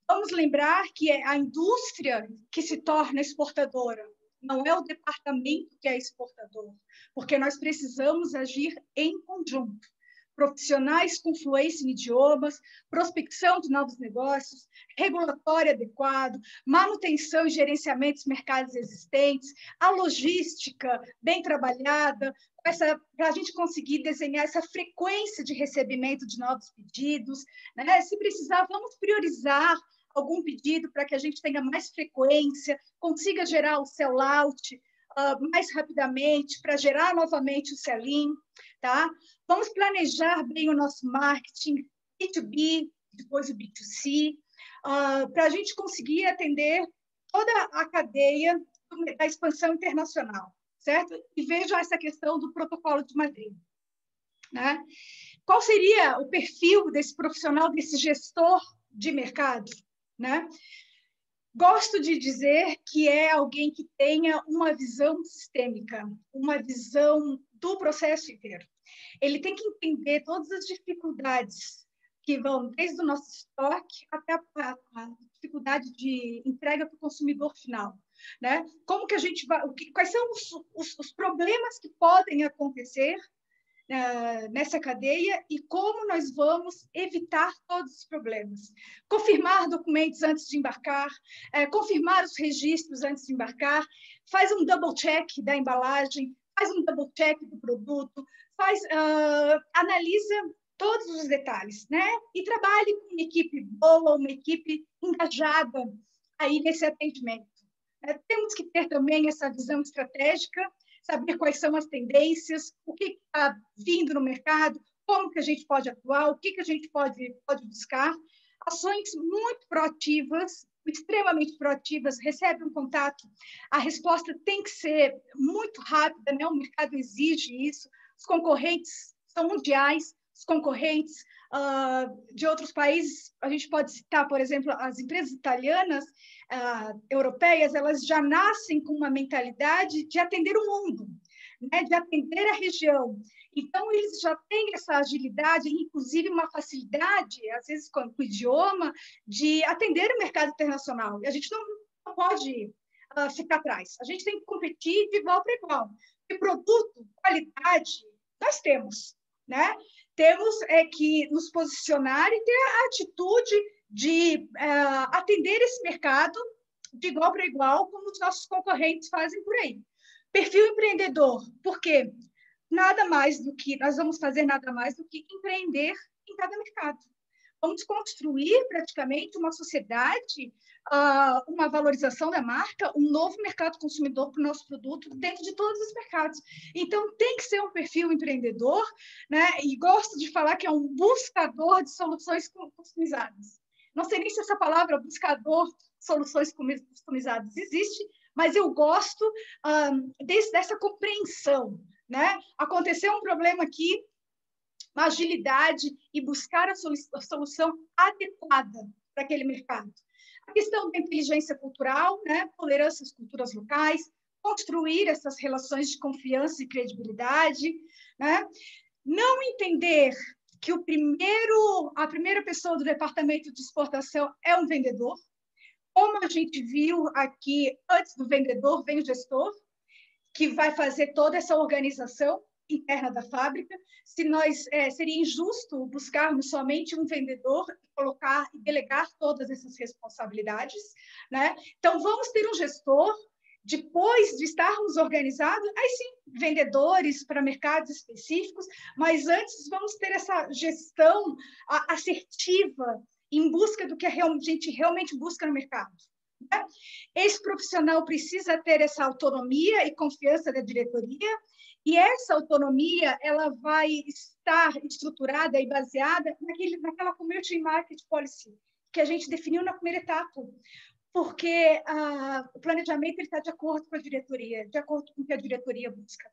Vamos lembrar que é a indústria que se torna exportadora, não é o departamento que é exportador, porque nós precisamos agir em conjunto. Profissionais com fluência em idiomas, prospecção de novos negócios, regulatório adequado, manutenção e gerenciamento dos mercados existentes, a logística bem trabalhada, para a gente conseguir desenhar essa frequência de recebimento de novos pedidos, né? Se precisar, vamos priorizar algum pedido para que a gente tenha mais frequência, consiga gerar o sell-out mais rapidamente, para gerar novamente o sell-in, tá? Vamos planejar bem o nosso marketing, B2B, depois o B2C, para a gente conseguir atender toda a cadeia da expansão internacional, certo? E vejam essa questão do protocolo de Madrid, né? Qual seria o perfil desse profissional, desse gestor de mercado, né? Gosto de dizer que é alguém que tenha uma visão sistêmica, uma visão do processo inteiro. Ele tem que entender todas as dificuldades que vão desde o nosso estoque até a dificuldade de entrega para o consumidor final, né? Como que a gente vai, quais são os problemas que podem acontecer nessa cadeia e como nós vamos evitar todos os problemas. Confirmar documentos antes de embarcar, confirmar os registros antes de embarcar, faz um double check da embalagem, faz um double check do produto, analisa todos os detalhes, né? E trabalhe com uma equipe boa, uma equipe engajada aí nesse atendimento. Temos que ter também essa visão estratégica, saber quais são as tendências, o que está vindo no mercado, como que a gente pode atuar, o que a gente pode buscar. Ações muito proativas, extremamente proativas, recebe um contato, a resposta tem que ser muito rápida, né? O mercado exige isso, os concorrentes são mundiais, os concorrentes de outros países, a gente pode citar, por exemplo, as empresas italianas, europeias, elas já nascem com uma mentalidade de atender o mundo, né? De atender a região. Então, eles já têm essa agilidade, inclusive uma facilidade, às vezes com o idioma, de atender o mercado internacional. E a gente não pode ficar atrás. A gente tem que competir de igual para igual. E produto, qualidade, nós temos, né? Temos que nos posicionar e ter a atitude de atender esse mercado de igual para igual, como os nossos concorrentes fazem por aí. Perfil empreendedor, por quê? Nós vamos fazer nada mais do que empreender em cada mercado. Vamos construir praticamente uma sociedade, uma valorização da marca, um novo mercado consumidor para o nosso produto dentro de todos os mercados. Então, tem que ser um perfil empreendedor, né? E gosto de falar que é um buscador de soluções customizadas. Não sei nem se essa palavra, buscador de soluções customizadas, existe, mas eu gosto dessa compreensão, né? Aconteceu um problema aqui, uma agilidade e buscar a solução adequada para aquele mercado. A questão da inteligência cultural, né? Tolerância às culturas locais, construir essas relações de confiança e credibilidade, né? Não entender que a primeira pessoa do departamento de exportação é um vendedor. Como a gente viu aqui, antes do vendedor vem o gestor, que vai fazer toda essa organização interna da fábrica. Seria injusto buscarmos somente um vendedor e delegar todas essas responsabilidades, né? Então, vamos ter um gestor, depois de estarmos organizados, aí sim, vendedores para mercados específicos, mas antes vamos ter essa gestão assertiva em busca do que a gente realmente busca no mercado. Né? Esse profissional precisa ter essa autonomia e confiança da diretoria, e essa autonomia ela vai estar estruturada e baseada naquela Community Market Policy que a gente definiu na primeira etapa, porque o planejamento está de acordo com a diretoria, de acordo com o que a diretoria busca.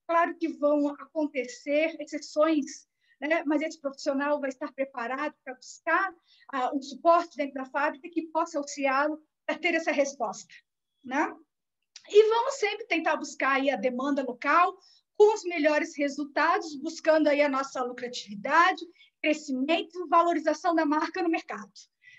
Claro que vão acontecer exceções, né? Mas esse profissional vai estar preparado para buscar um suporte dentro da fábrica que possa auxiliá-lo a ter essa resposta, né? E vamos sempre tentar buscar aí a demanda local com os melhores resultados, buscando aí a nossa lucratividade, crescimento e valorização da marca no mercado,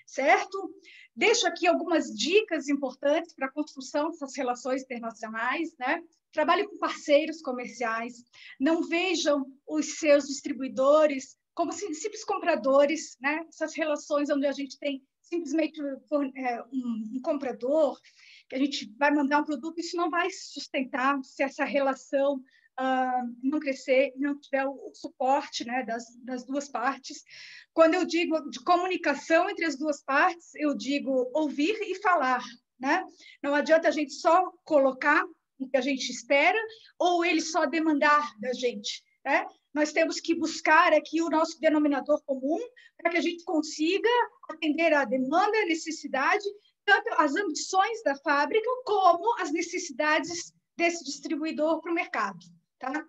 certo? Deixo aqui algumas dicas importantes para a construção dessas relações internacionais, né? Trabalhe com parceiros comerciais, não vejam os seus distribuidores como simples compradores, né? Essas relações onde a gente tem simplesmente um comprador, que a gente vai mandar um produto, isso não vai sustentar se essa relação não crescer, não tiver o suporte, né, das duas partes. Quando eu digo de comunicação entre as duas partes, eu digo ouvir e falar, né? Não adianta a gente só colocar o que a gente espera ou ele só demandar da gente, né? Nós temos que buscar aqui o nosso denominador comum para que a gente consiga atender a demanda, a necessidade, tanto as ambições da fábrica como as necessidades desse distribuidor para o mercado, tá?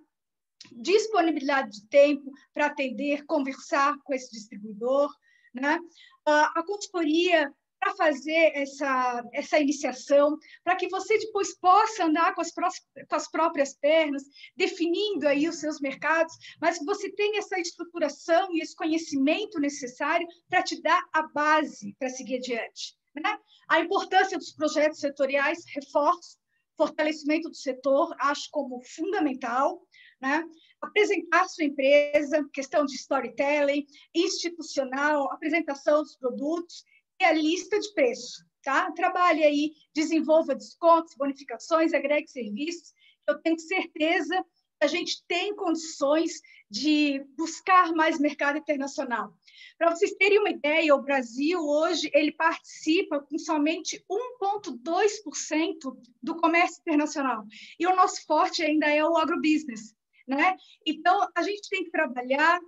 Disponibilidade de tempo para atender, conversar com esse distribuidor, né? A consultoria para fazer essa iniciação, para que você depois possa andar com as próprias pernas, definindo aí os seus mercados, mas que você tenha essa estruturação e esse conhecimento necessário para te dar a base para seguir adiante, né? A importância dos projetos setoriais, reforço, fortalecimento do setor, acho como fundamental, né? Apresentar sua empresa, questão de storytelling, institucional, apresentação dos produtos e a lista de preço, tá? Trabalhe aí, desenvolva descontos, bonificações, agregue serviços. Eu tenho certeza que a gente tem condições de buscar mais mercado internacional. Para vocês terem uma ideia, o Brasil hoje ele participa com somente 1,2% do comércio internacional. E o nosso forte ainda é o agrobusiness, né? Então, a gente tem que trabalhar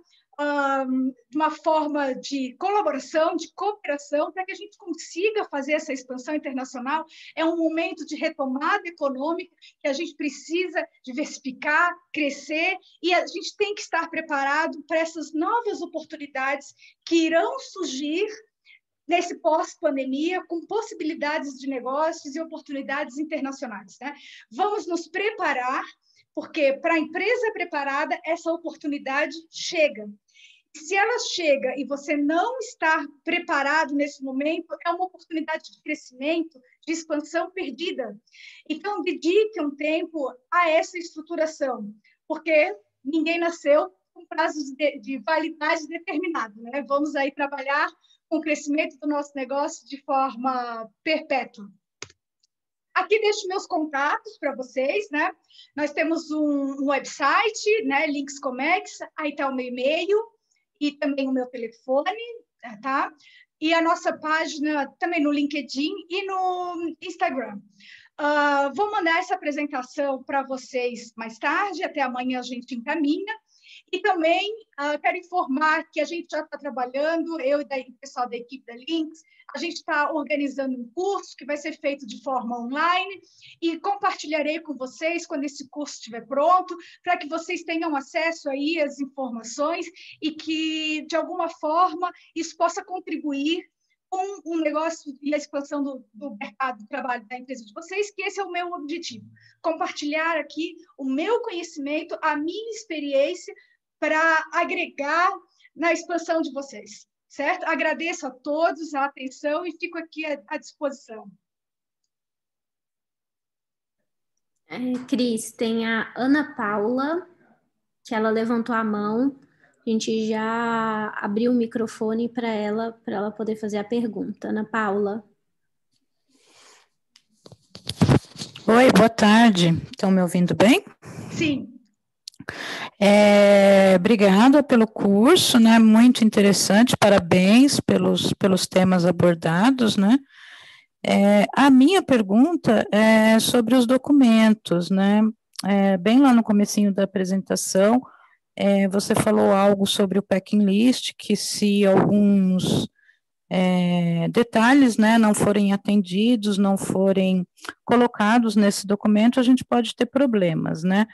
de uma forma de colaboração, de cooperação, para que a gente consiga fazer essa expansão internacional. É um momento de retomada econômica que a gente precisa diversificar, crescer, e a gente tem que estar preparado para essas novas oportunidades que irão surgir nesse pós-pandemia, com possibilidades de negócios e oportunidades internacionais, né? Vamos nos preparar, porque para a empresa preparada, essa oportunidade chega. Se ela chega e você não está preparado nesse momento, é uma oportunidade de crescimento, de expansão perdida. Então, dedique um tempo a essa estruturação, porque ninguém nasceu com prazos de validade determinado, né? Vamos aí trabalhar com o crescimento do nosso negócio de forma perpétua. Aqui deixo meus contatos para vocês, né? Nós temos um website, né? Links Comex, aí está o meu e-mail e também o meu telefone. tá? E a nossa página também no LinkedIn e no Instagram. Vou mandar essa apresentação para vocês mais tarde, até amanhã a gente encaminha. E também quero informar que a gente já está trabalhando, eu e o pessoal da equipe da Links, a gente está organizando um curso que vai ser feito de forma online e compartilharei com vocês quando esse curso estiver pronto, para que vocês tenham acesso aí às informações e que, de alguma forma, isso possa contribuir com o negócio e a expansão do mercado de trabalho da empresa de vocês, que esse é o meu objetivo. Compartilhar aqui o meu conhecimento, a minha experiência, para agregar na expansão de vocês, certo? Agradeço a todos a atenção e fico aqui à disposição. Cris, tem a Ana Paula, que ela levantou a mão. A gente já abriu o microfone para ela poder fazer a pergunta. Ana Paula. Oi, boa tarde. Estão me ouvindo bem? Sim. Obrigada pelo curso, né? Muito interessante, parabéns pelos temas abordados, né? A minha pergunta é sobre os documentos, né? Bem lá no comecinho da apresentação, você falou algo sobre o packing list, que se alguns detalhes, né, não forem atendidos, não forem colocados nesse documento, a gente pode ter problemas, né?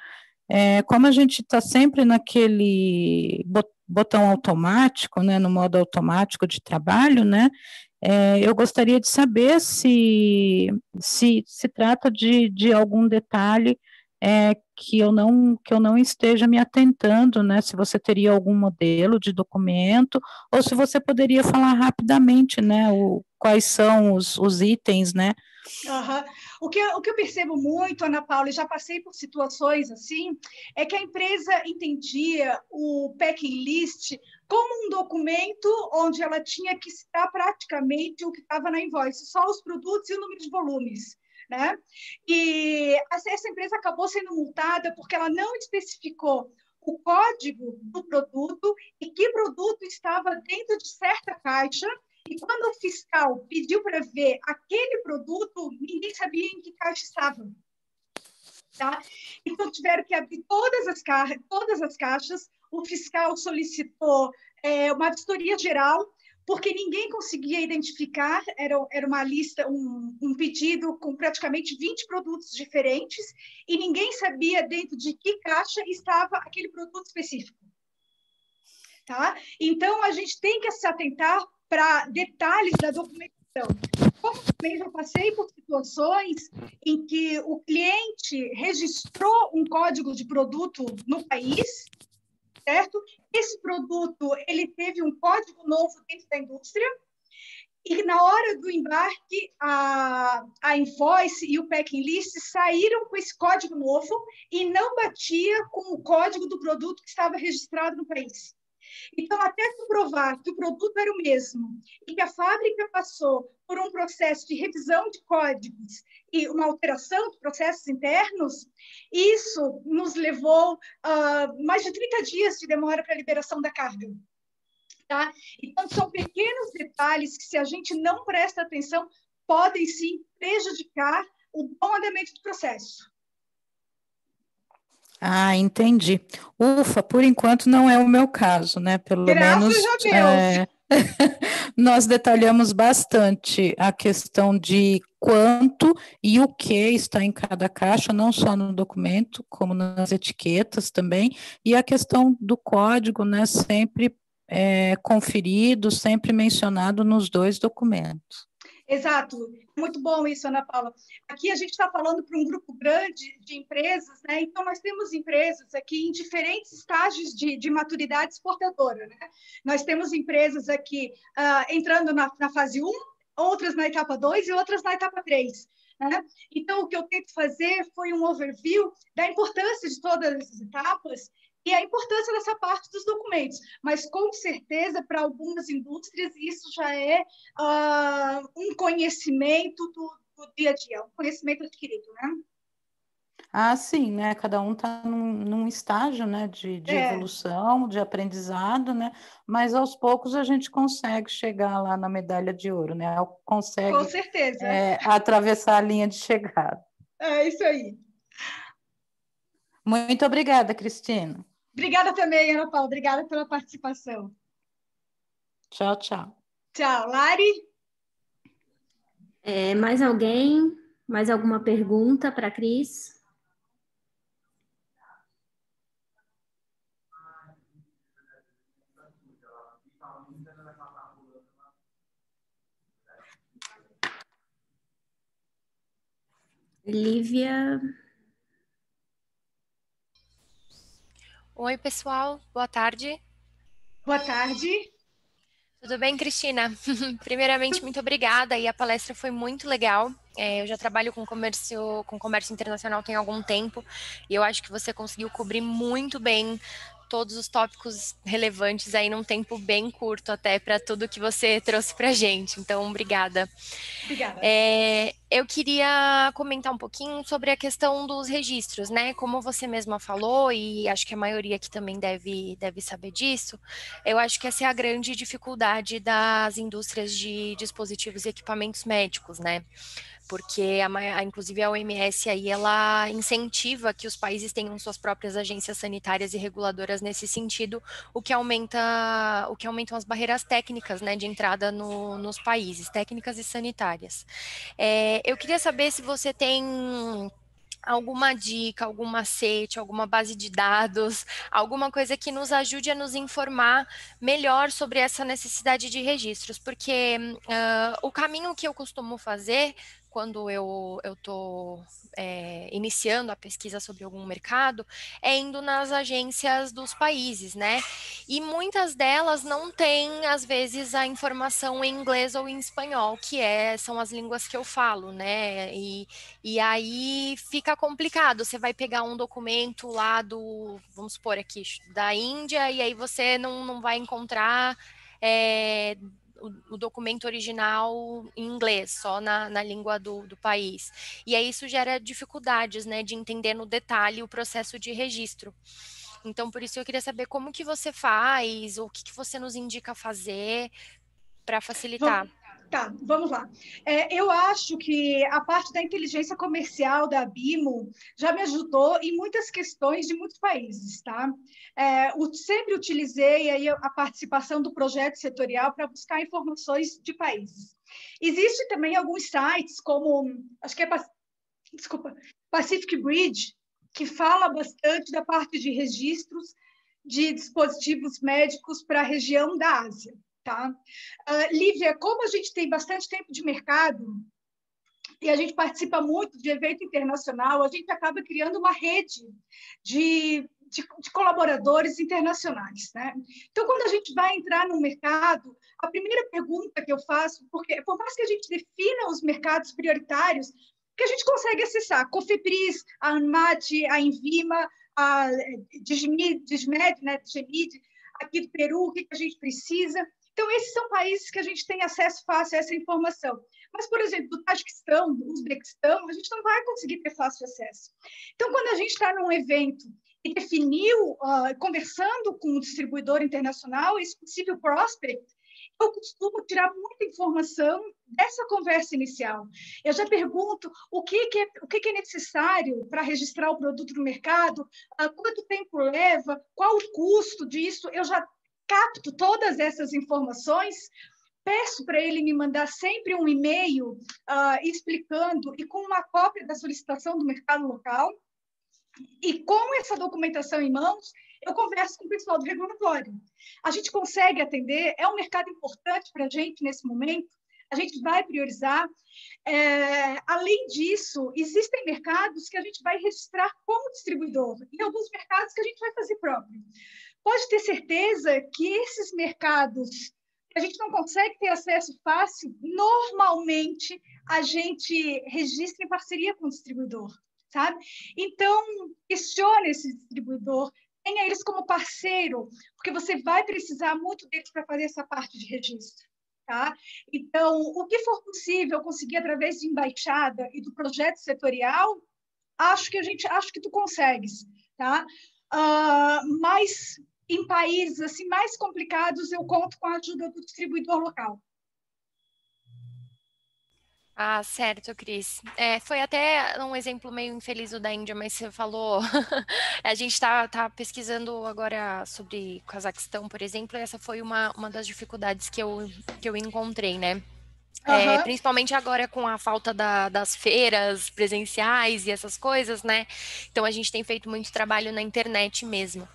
Como a gente está sempre naquele botão automático, né, no modo automático de trabalho, né, eu gostaria de saber se trata de algum detalhe que eu não esteja me atentando, né, se você teria algum modelo de documento, ou se você poderia falar rapidamente, né, quais são os itens, né. Uhum. O que eu percebo muito, Ana Paula, e já passei por situações assim, é que a empresa entendia o packing list como um documento onde ela tinha que citar praticamente o que estava na invoice, só os produtos e o número de volumes, né? E essa empresa acabou sendo multada porque ela não especificou o código do produto e que produto estava dentro de certa caixa. E quando o fiscal pediu para ver aquele produto, ninguém sabia em que caixa estava. Tá? Então, tiveram que abrir todas as caixas. O fiscal solicitou uma vistoria geral, porque ninguém conseguia identificar. Era uma lista, um pedido com praticamente 20 produtos diferentes, e ninguém sabia dentro de que caixa estava aquele produto específico. Tá? Então, a gente tem que se atentar para detalhes da documentação. Como também já passei por situações em que o cliente registrou um código de produto no país, certo? Esse produto ele teve um código novo dentro da indústria, e na hora do embarque, a invoice e o packing list saíram com esse código novo e não batia com o código do produto que estava registrado no país. Então, até comprovar que o produto era o mesmo e que a fábrica passou por um processo de revisão de códigos e uma alteração de processos internos, isso nos levou mais de 30 dias de demora para a liberação da carga. Tá? Então, são pequenos detalhes que, se a gente não presta atenção, podem sim prejudicar o bom andamento do processo. Ah, entendi. Ufa, por enquanto não é o meu caso, né? Pelo Graças menos a Deus. nós detalhamos bastante a questão de quanto e o que está em cada caixa, não só no documento, como nas etiquetas também, e a questão do código, né? Sempre conferido, sempre mencionado nos dois documentos. Exato, muito bom isso, Ana Paula. Aqui a gente está falando para um grupo grande de empresas, né? Então, nós temos empresas aqui em diferentes estágios de maturidade exportadora, né? Nós temos empresas aqui entrando na fase 1, outras na etapa 2 e outras na etapa 3. Né? Então, o que eu tento fazer foi um overview da importância de todas essas etapas e a importância dessa parte dos documentos. Mas, com certeza, para algumas indústrias, isso já é um conhecimento do dia a dia, um conhecimento adquirido, né? Ah, sim, né? Cada um está num estágio, né, de evolução, de aprendizado, né? Mas aos poucos a gente consegue chegar lá na medalha de ouro, né? Com Consegue certeza. atravessar a linha de chegada. É isso aí. Muito obrigada, Cristina. Obrigada também, Ana Paula. Obrigada pela participação. Tchau, tchau. Tchau. Lari? Mais alguém? Mais alguma pergunta para a Cris? Lívia? Oi, pessoal. Boa tarde. Boa tarde. Tudo bem, Cristina? Primeiramente, muito obrigada. E a palestra foi muito legal. Eu já trabalho com comércio internacional tem algum tempo e eu acho que você conseguiu cobrir muito bem todos os tópicos relevantes aí num tempo bem curto até para tudo que você trouxe para a gente. Então, obrigada. Obrigada. Eu queria comentar um pouquinho sobre a questão dos registros, né? Como você mesma falou, e acho que a maioria aqui também deve saber disso, eu acho que essa é a grande dificuldade das indústrias de dispositivos e equipamentos médicos, né? Porque inclusive a OMS aí ela incentiva que os países tenham suas próprias agências sanitárias e reguladoras nesse sentido, o que aumentam as barreiras técnicas, né, de entrada nos países, técnicas e sanitárias. Eu queria saber se você tem alguma dica, algum macete, alguma base de dados, alguma coisa que nos ajude a nos informar melhor sobre essa necessidade de registros, porque o caminho que eu costumo fazer quando eu estou iniciando a pesquisa sobre algum mercado, é indo nas agências dos países, né? E muitas delas não têm, às vezes, a informação em inglês ou em espanhol, que são as línguas que eu falo, né? E aí fica complicado. Você vai pegar um documento lá vamos supor aqui, da Índia, e aí você não vai encontrar o documento original em inglês, só na língua do país. E aí isso gera dificuldades, né, de entender no detalhe o processo de registro. Então, por isso eu queria saber como que você faz, ou o que você nos indica fazer para facilitar. Tá, vamos lá. Eu acho que a parte da inteligência comercial da BIMO já me ajudou em muitas questões de muitos países, tá? Sempre utilizei aí a participação do projeto setorial para buscar informações de países. Existem também alguns sites, como, acho que Pacific Bridge, que fala bastante da parte de registros de dispositivos médicos para a região da Ásia. Tá? Lívia, como a gente tem bastante tempo de mercado e a gente participa muito de evento internacional, a gente acaba criando uma rede de colaboradores internacionais. Né? Então, quando a gente vai entrar no mercado, a primeira pergunta que eu faço, porque por mais que a gente defina os mercados prioritários, que a gente consegue acessar a Cofepris, a ANMAT, a Envima, a Dismed, né, Gemid, aqui do Peru, o que a gente precisa. Então, esses são países que a gente tem acesso fácil a essa informação. Mas, por exemplo, do Tajiquistão, do Uzbequistão, a gente não vai conseguir ter fácil acesso. Então, quando a gente está num evento e definiu, conversando com um distribuidor internacional, esse possível prospect, eu costumo tirar muita informação dessa conversa inicial. Eu já pergunto o que é necessário para registrar o produto no mercado, quanto tempo leva, qual o custo disso. Eu já capto todas essas informações, peço para ele me mandar sempre um e-mail explicando e com uma cópia da solicitação do mercado local. E com essa documentação em mãos, eu converso com o pessoal do regulatório. A gente consegue atender, é um mercado importante para a gente nesse momento, a gente vai priorizar. Além disso, existem mercados que a gente vai registrar como distribuidor e alguns mercados que a gente vai fazer próprio. Pode ter certeza que esses mercados que a gente não consegue ter acesso fácil, normalmente a gente registra em parceria com o distribuidor. Sabe? Então, questione esse distribuidor, tenha eles como parceiro, porque você vai precisar muito deles para fazer essa parte de registro. Tá? Então, o que for possível conseguir através de embaixada e do projeto setorial, acho que tu consegues, tá? Mas em países assim mais complicados, eu conto com a ajuda do distribuidor local. Ah, certo, Cris. Foi até um exemplo meio infeliz o da Índia, mas você falou. A gente está pesquisando agora sobre Cazaquistão, por exemplo, e essa foi uma das dificuldades que eu encontrei, né? Principalmente agora com a falta das feiras presenciais e essas coisas, né? Então a gente tem feito muito trabalho na internet mesmo.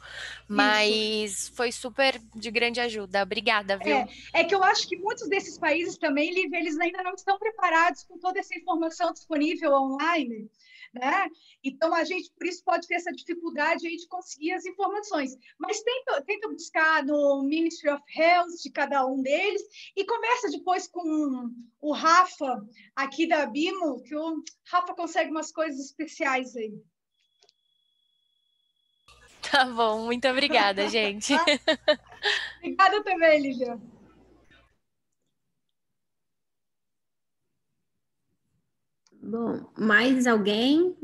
Mas Isso. foi super de grande ajuda. Obrigada, viu? É que eu acho que muitos desses países também, eles ainda não estão preparados com toda essa informação disponível online, né? Então, a gente, por isso, pode ter essa dificuldade aí de conseguir as informações. Mas tenta buscar no Ministry of Health de cada um deles e conversa depois com o Rafa, aqui da Bimo, que o Rafa consegue umas coisas especiais aí. Tá bom, muito obrigada, gente. Obrigada também, Lívia. Bom, mais alguém?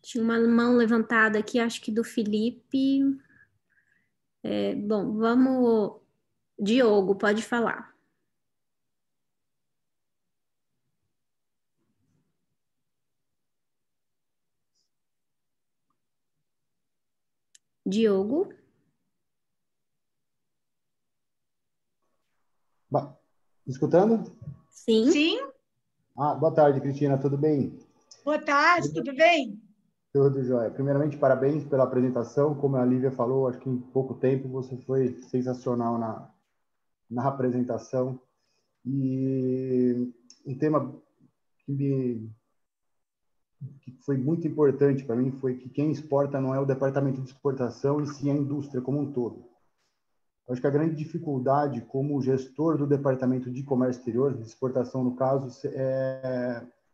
Tinha uma mão levantada aqui, acho que do Felipe. Bom, vamos... Diogo, pode falar. Diogo? Escutando? Sim. Sim. Boa tarde, Cristina, tudo bem? Boa tarde, tudo bem? Tudo jóia. Primeiramente, parabéns pela apresentação. Como a Lívia falou, acho que em pouco tempo você foi sensacional na apresentação. E um tema que foi muito importante para mim foi que quem exporta não é o departamento de exportação, e sim a indústria como um todo. Eu acho que a grande dificuldade como gestor do departamento de comércio exterior, de exportação no caso,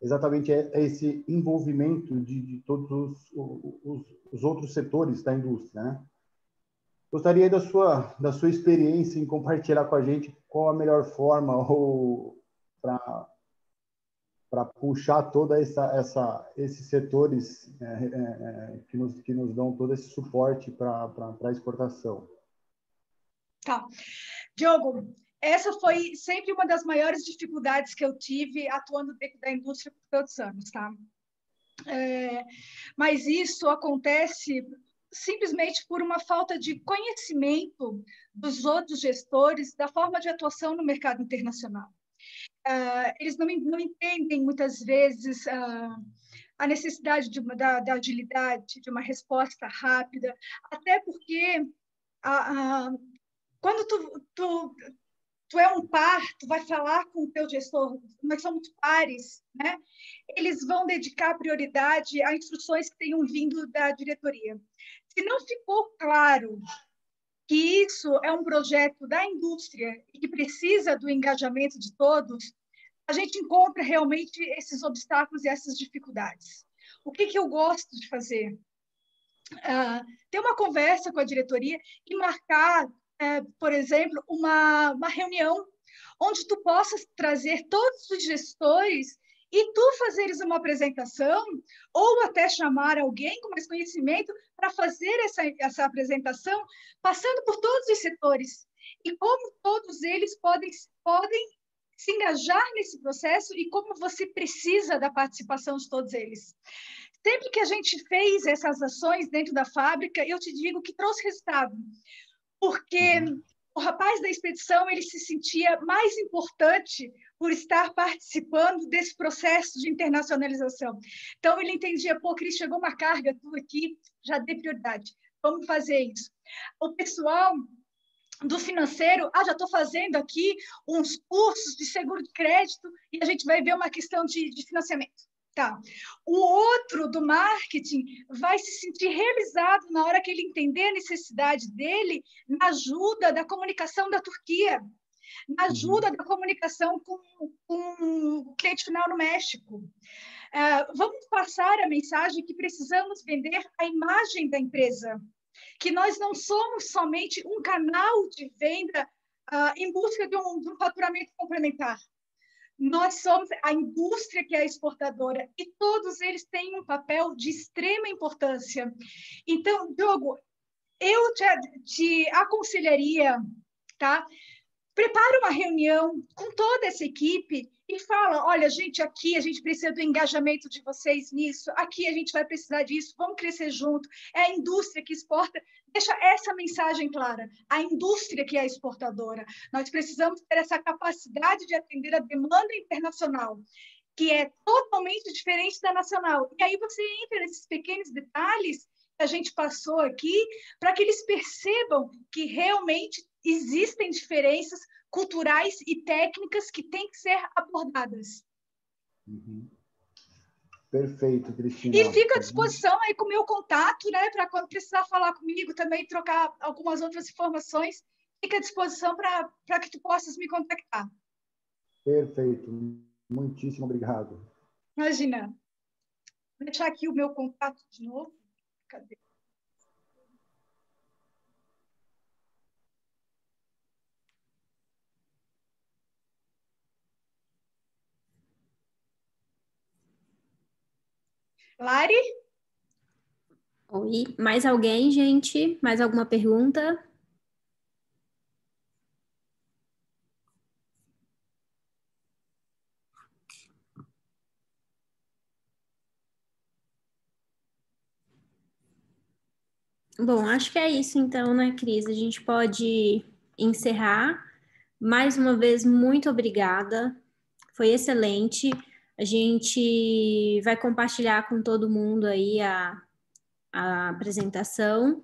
exatamente esse envolvimento de todos os outros setores da indústria, né? Gostaria da sua experiência em compartilhar com a gente qual a melhor forma para puxar toda esses setores que nos dão todo esse suporte para a exportação. Tá. Diogo, essa foi sempre uma das maiores dificuldades que eu tive atuando dentro da indústria por tantos anos, tá? Mas isso acontece simplesmente por uma falta de conhecimento dos outros gestores da forma de atuação no mercado internacional. Eles não entendem, muitas vezes, a necessidade da agilidade, de uma resposta rápida, até porque quando tu é um par, tu vai falar com o teu gestor, nós somos pares, né? Eles vão dedicar prioridade a instruções que tenham vindo da diretoria. Se não ficou claro que isso é um projeto da indústria e que precisa do engajamento de todos, a gente encontra realmente esses obstáculos e essas dificuldades. O que eu gosto de fazer? Ter uma conversa com a diretoria e marcar, por exemplo, uma reunião onde tu possas trazer todos os gestores e tu fazeres uma apresentação, ou até chamar alguém com mais conhecimento para fazer essa apresentação, passando por todos os setores, e como todos eles podem se engajar nesse processo e como você precisa da participação de todos eles. Sempre que a gente fez essas ações dentro da fábrica, eu te digo que trouxe resultado, porque o rapaz da expedição ele se sentia mais importante por estar participando desse processo de internacionalização. Então, ele entendia, pô, Cris, chegou uma carga, tu aqui, já dê prioridade, vamos fazer isso. O pessoal do financeiro, já estou fazendo aqui uns cursos de seguro de crédito e a gente vai ver uma questão de financiamento. Tá. O outro do marketing vai se sentir realizado na hora que ele entender a necessidade dele na ajuda da comunicação da Turquia, na ajuda da comunicação com o cliente final no México. Vamos passar a mensagem que precisamos vender a imagem da empresa, que nós não somos somente um canal de venda em busca de um faturamento complementar. nós somos a indústria que é exportadora e todos eles têm um papel de extrema importância. Então, Diogo, eu te aconselharia, tá? Prepara uma reunião com toda essa equipe e fala, olha, gente, aqui a gente precisa do engajamento de vocês nisso, aqui a gente vai precisar disso, vamos crescer junto, é a indústria que exporta. Deixa essa mensagem clara, a indústria que é exportadora. Nós precisamos ter essa capacidade de atender a demanda internacional, que é totalmente diferente da nacional. E aí você entra nesses pequenos detalhes que a gente passou aqui, para que eles percebam que realmente existem diferenças culturais e técnicas que têm que ser abordadas. Uhum. Perfeito, Cristina. E fico à disposição aí com o meu contato, né, para quando precisar falar comigo também, trocar algumas outras informações, fica à disposição para que tu possas me contactar. Perfeito. Muitíssimo obrigado. Imagina. Vou deixar aqui o meu contato de novo. Cadê? Lari? Oi, mais alguém, gente? Mais alguma pergunta? Bom, acho que é isso então, né, Cris? A gente pode encerrar. Mais uma vez, muito obrigada. Foi excelente. A gente vai compartilhar com todo mundo aí a apresentação.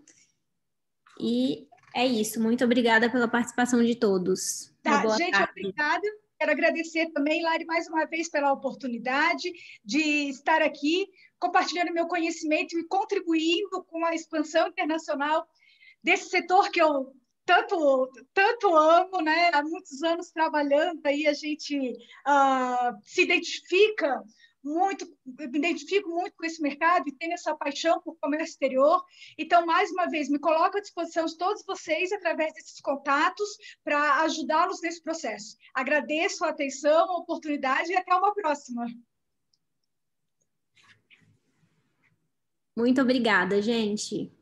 E é isso. Muito obrigada pela participação de todos. Uma Tá, boa gente, tarde. obrigada. Quero agradecer também, Lari, mais uma vez pela oportunidade de estar aqui, compartilhando meu conhecimento e contribuindo com a expansão internacional desse setor que eu tanto amo, né? Há muitos anos trabalhando, aí a gente se identifica muito, me identifico muito com esse mercado e tenho essa paixão por comércio exterior. Então, mais uma vez, me coloco à disposição de todos vocês através desses contatos para ajudá-los nesse processo. Agradeço a atenção, a oportunidade e até uma próxima. Muito obrigada, gente.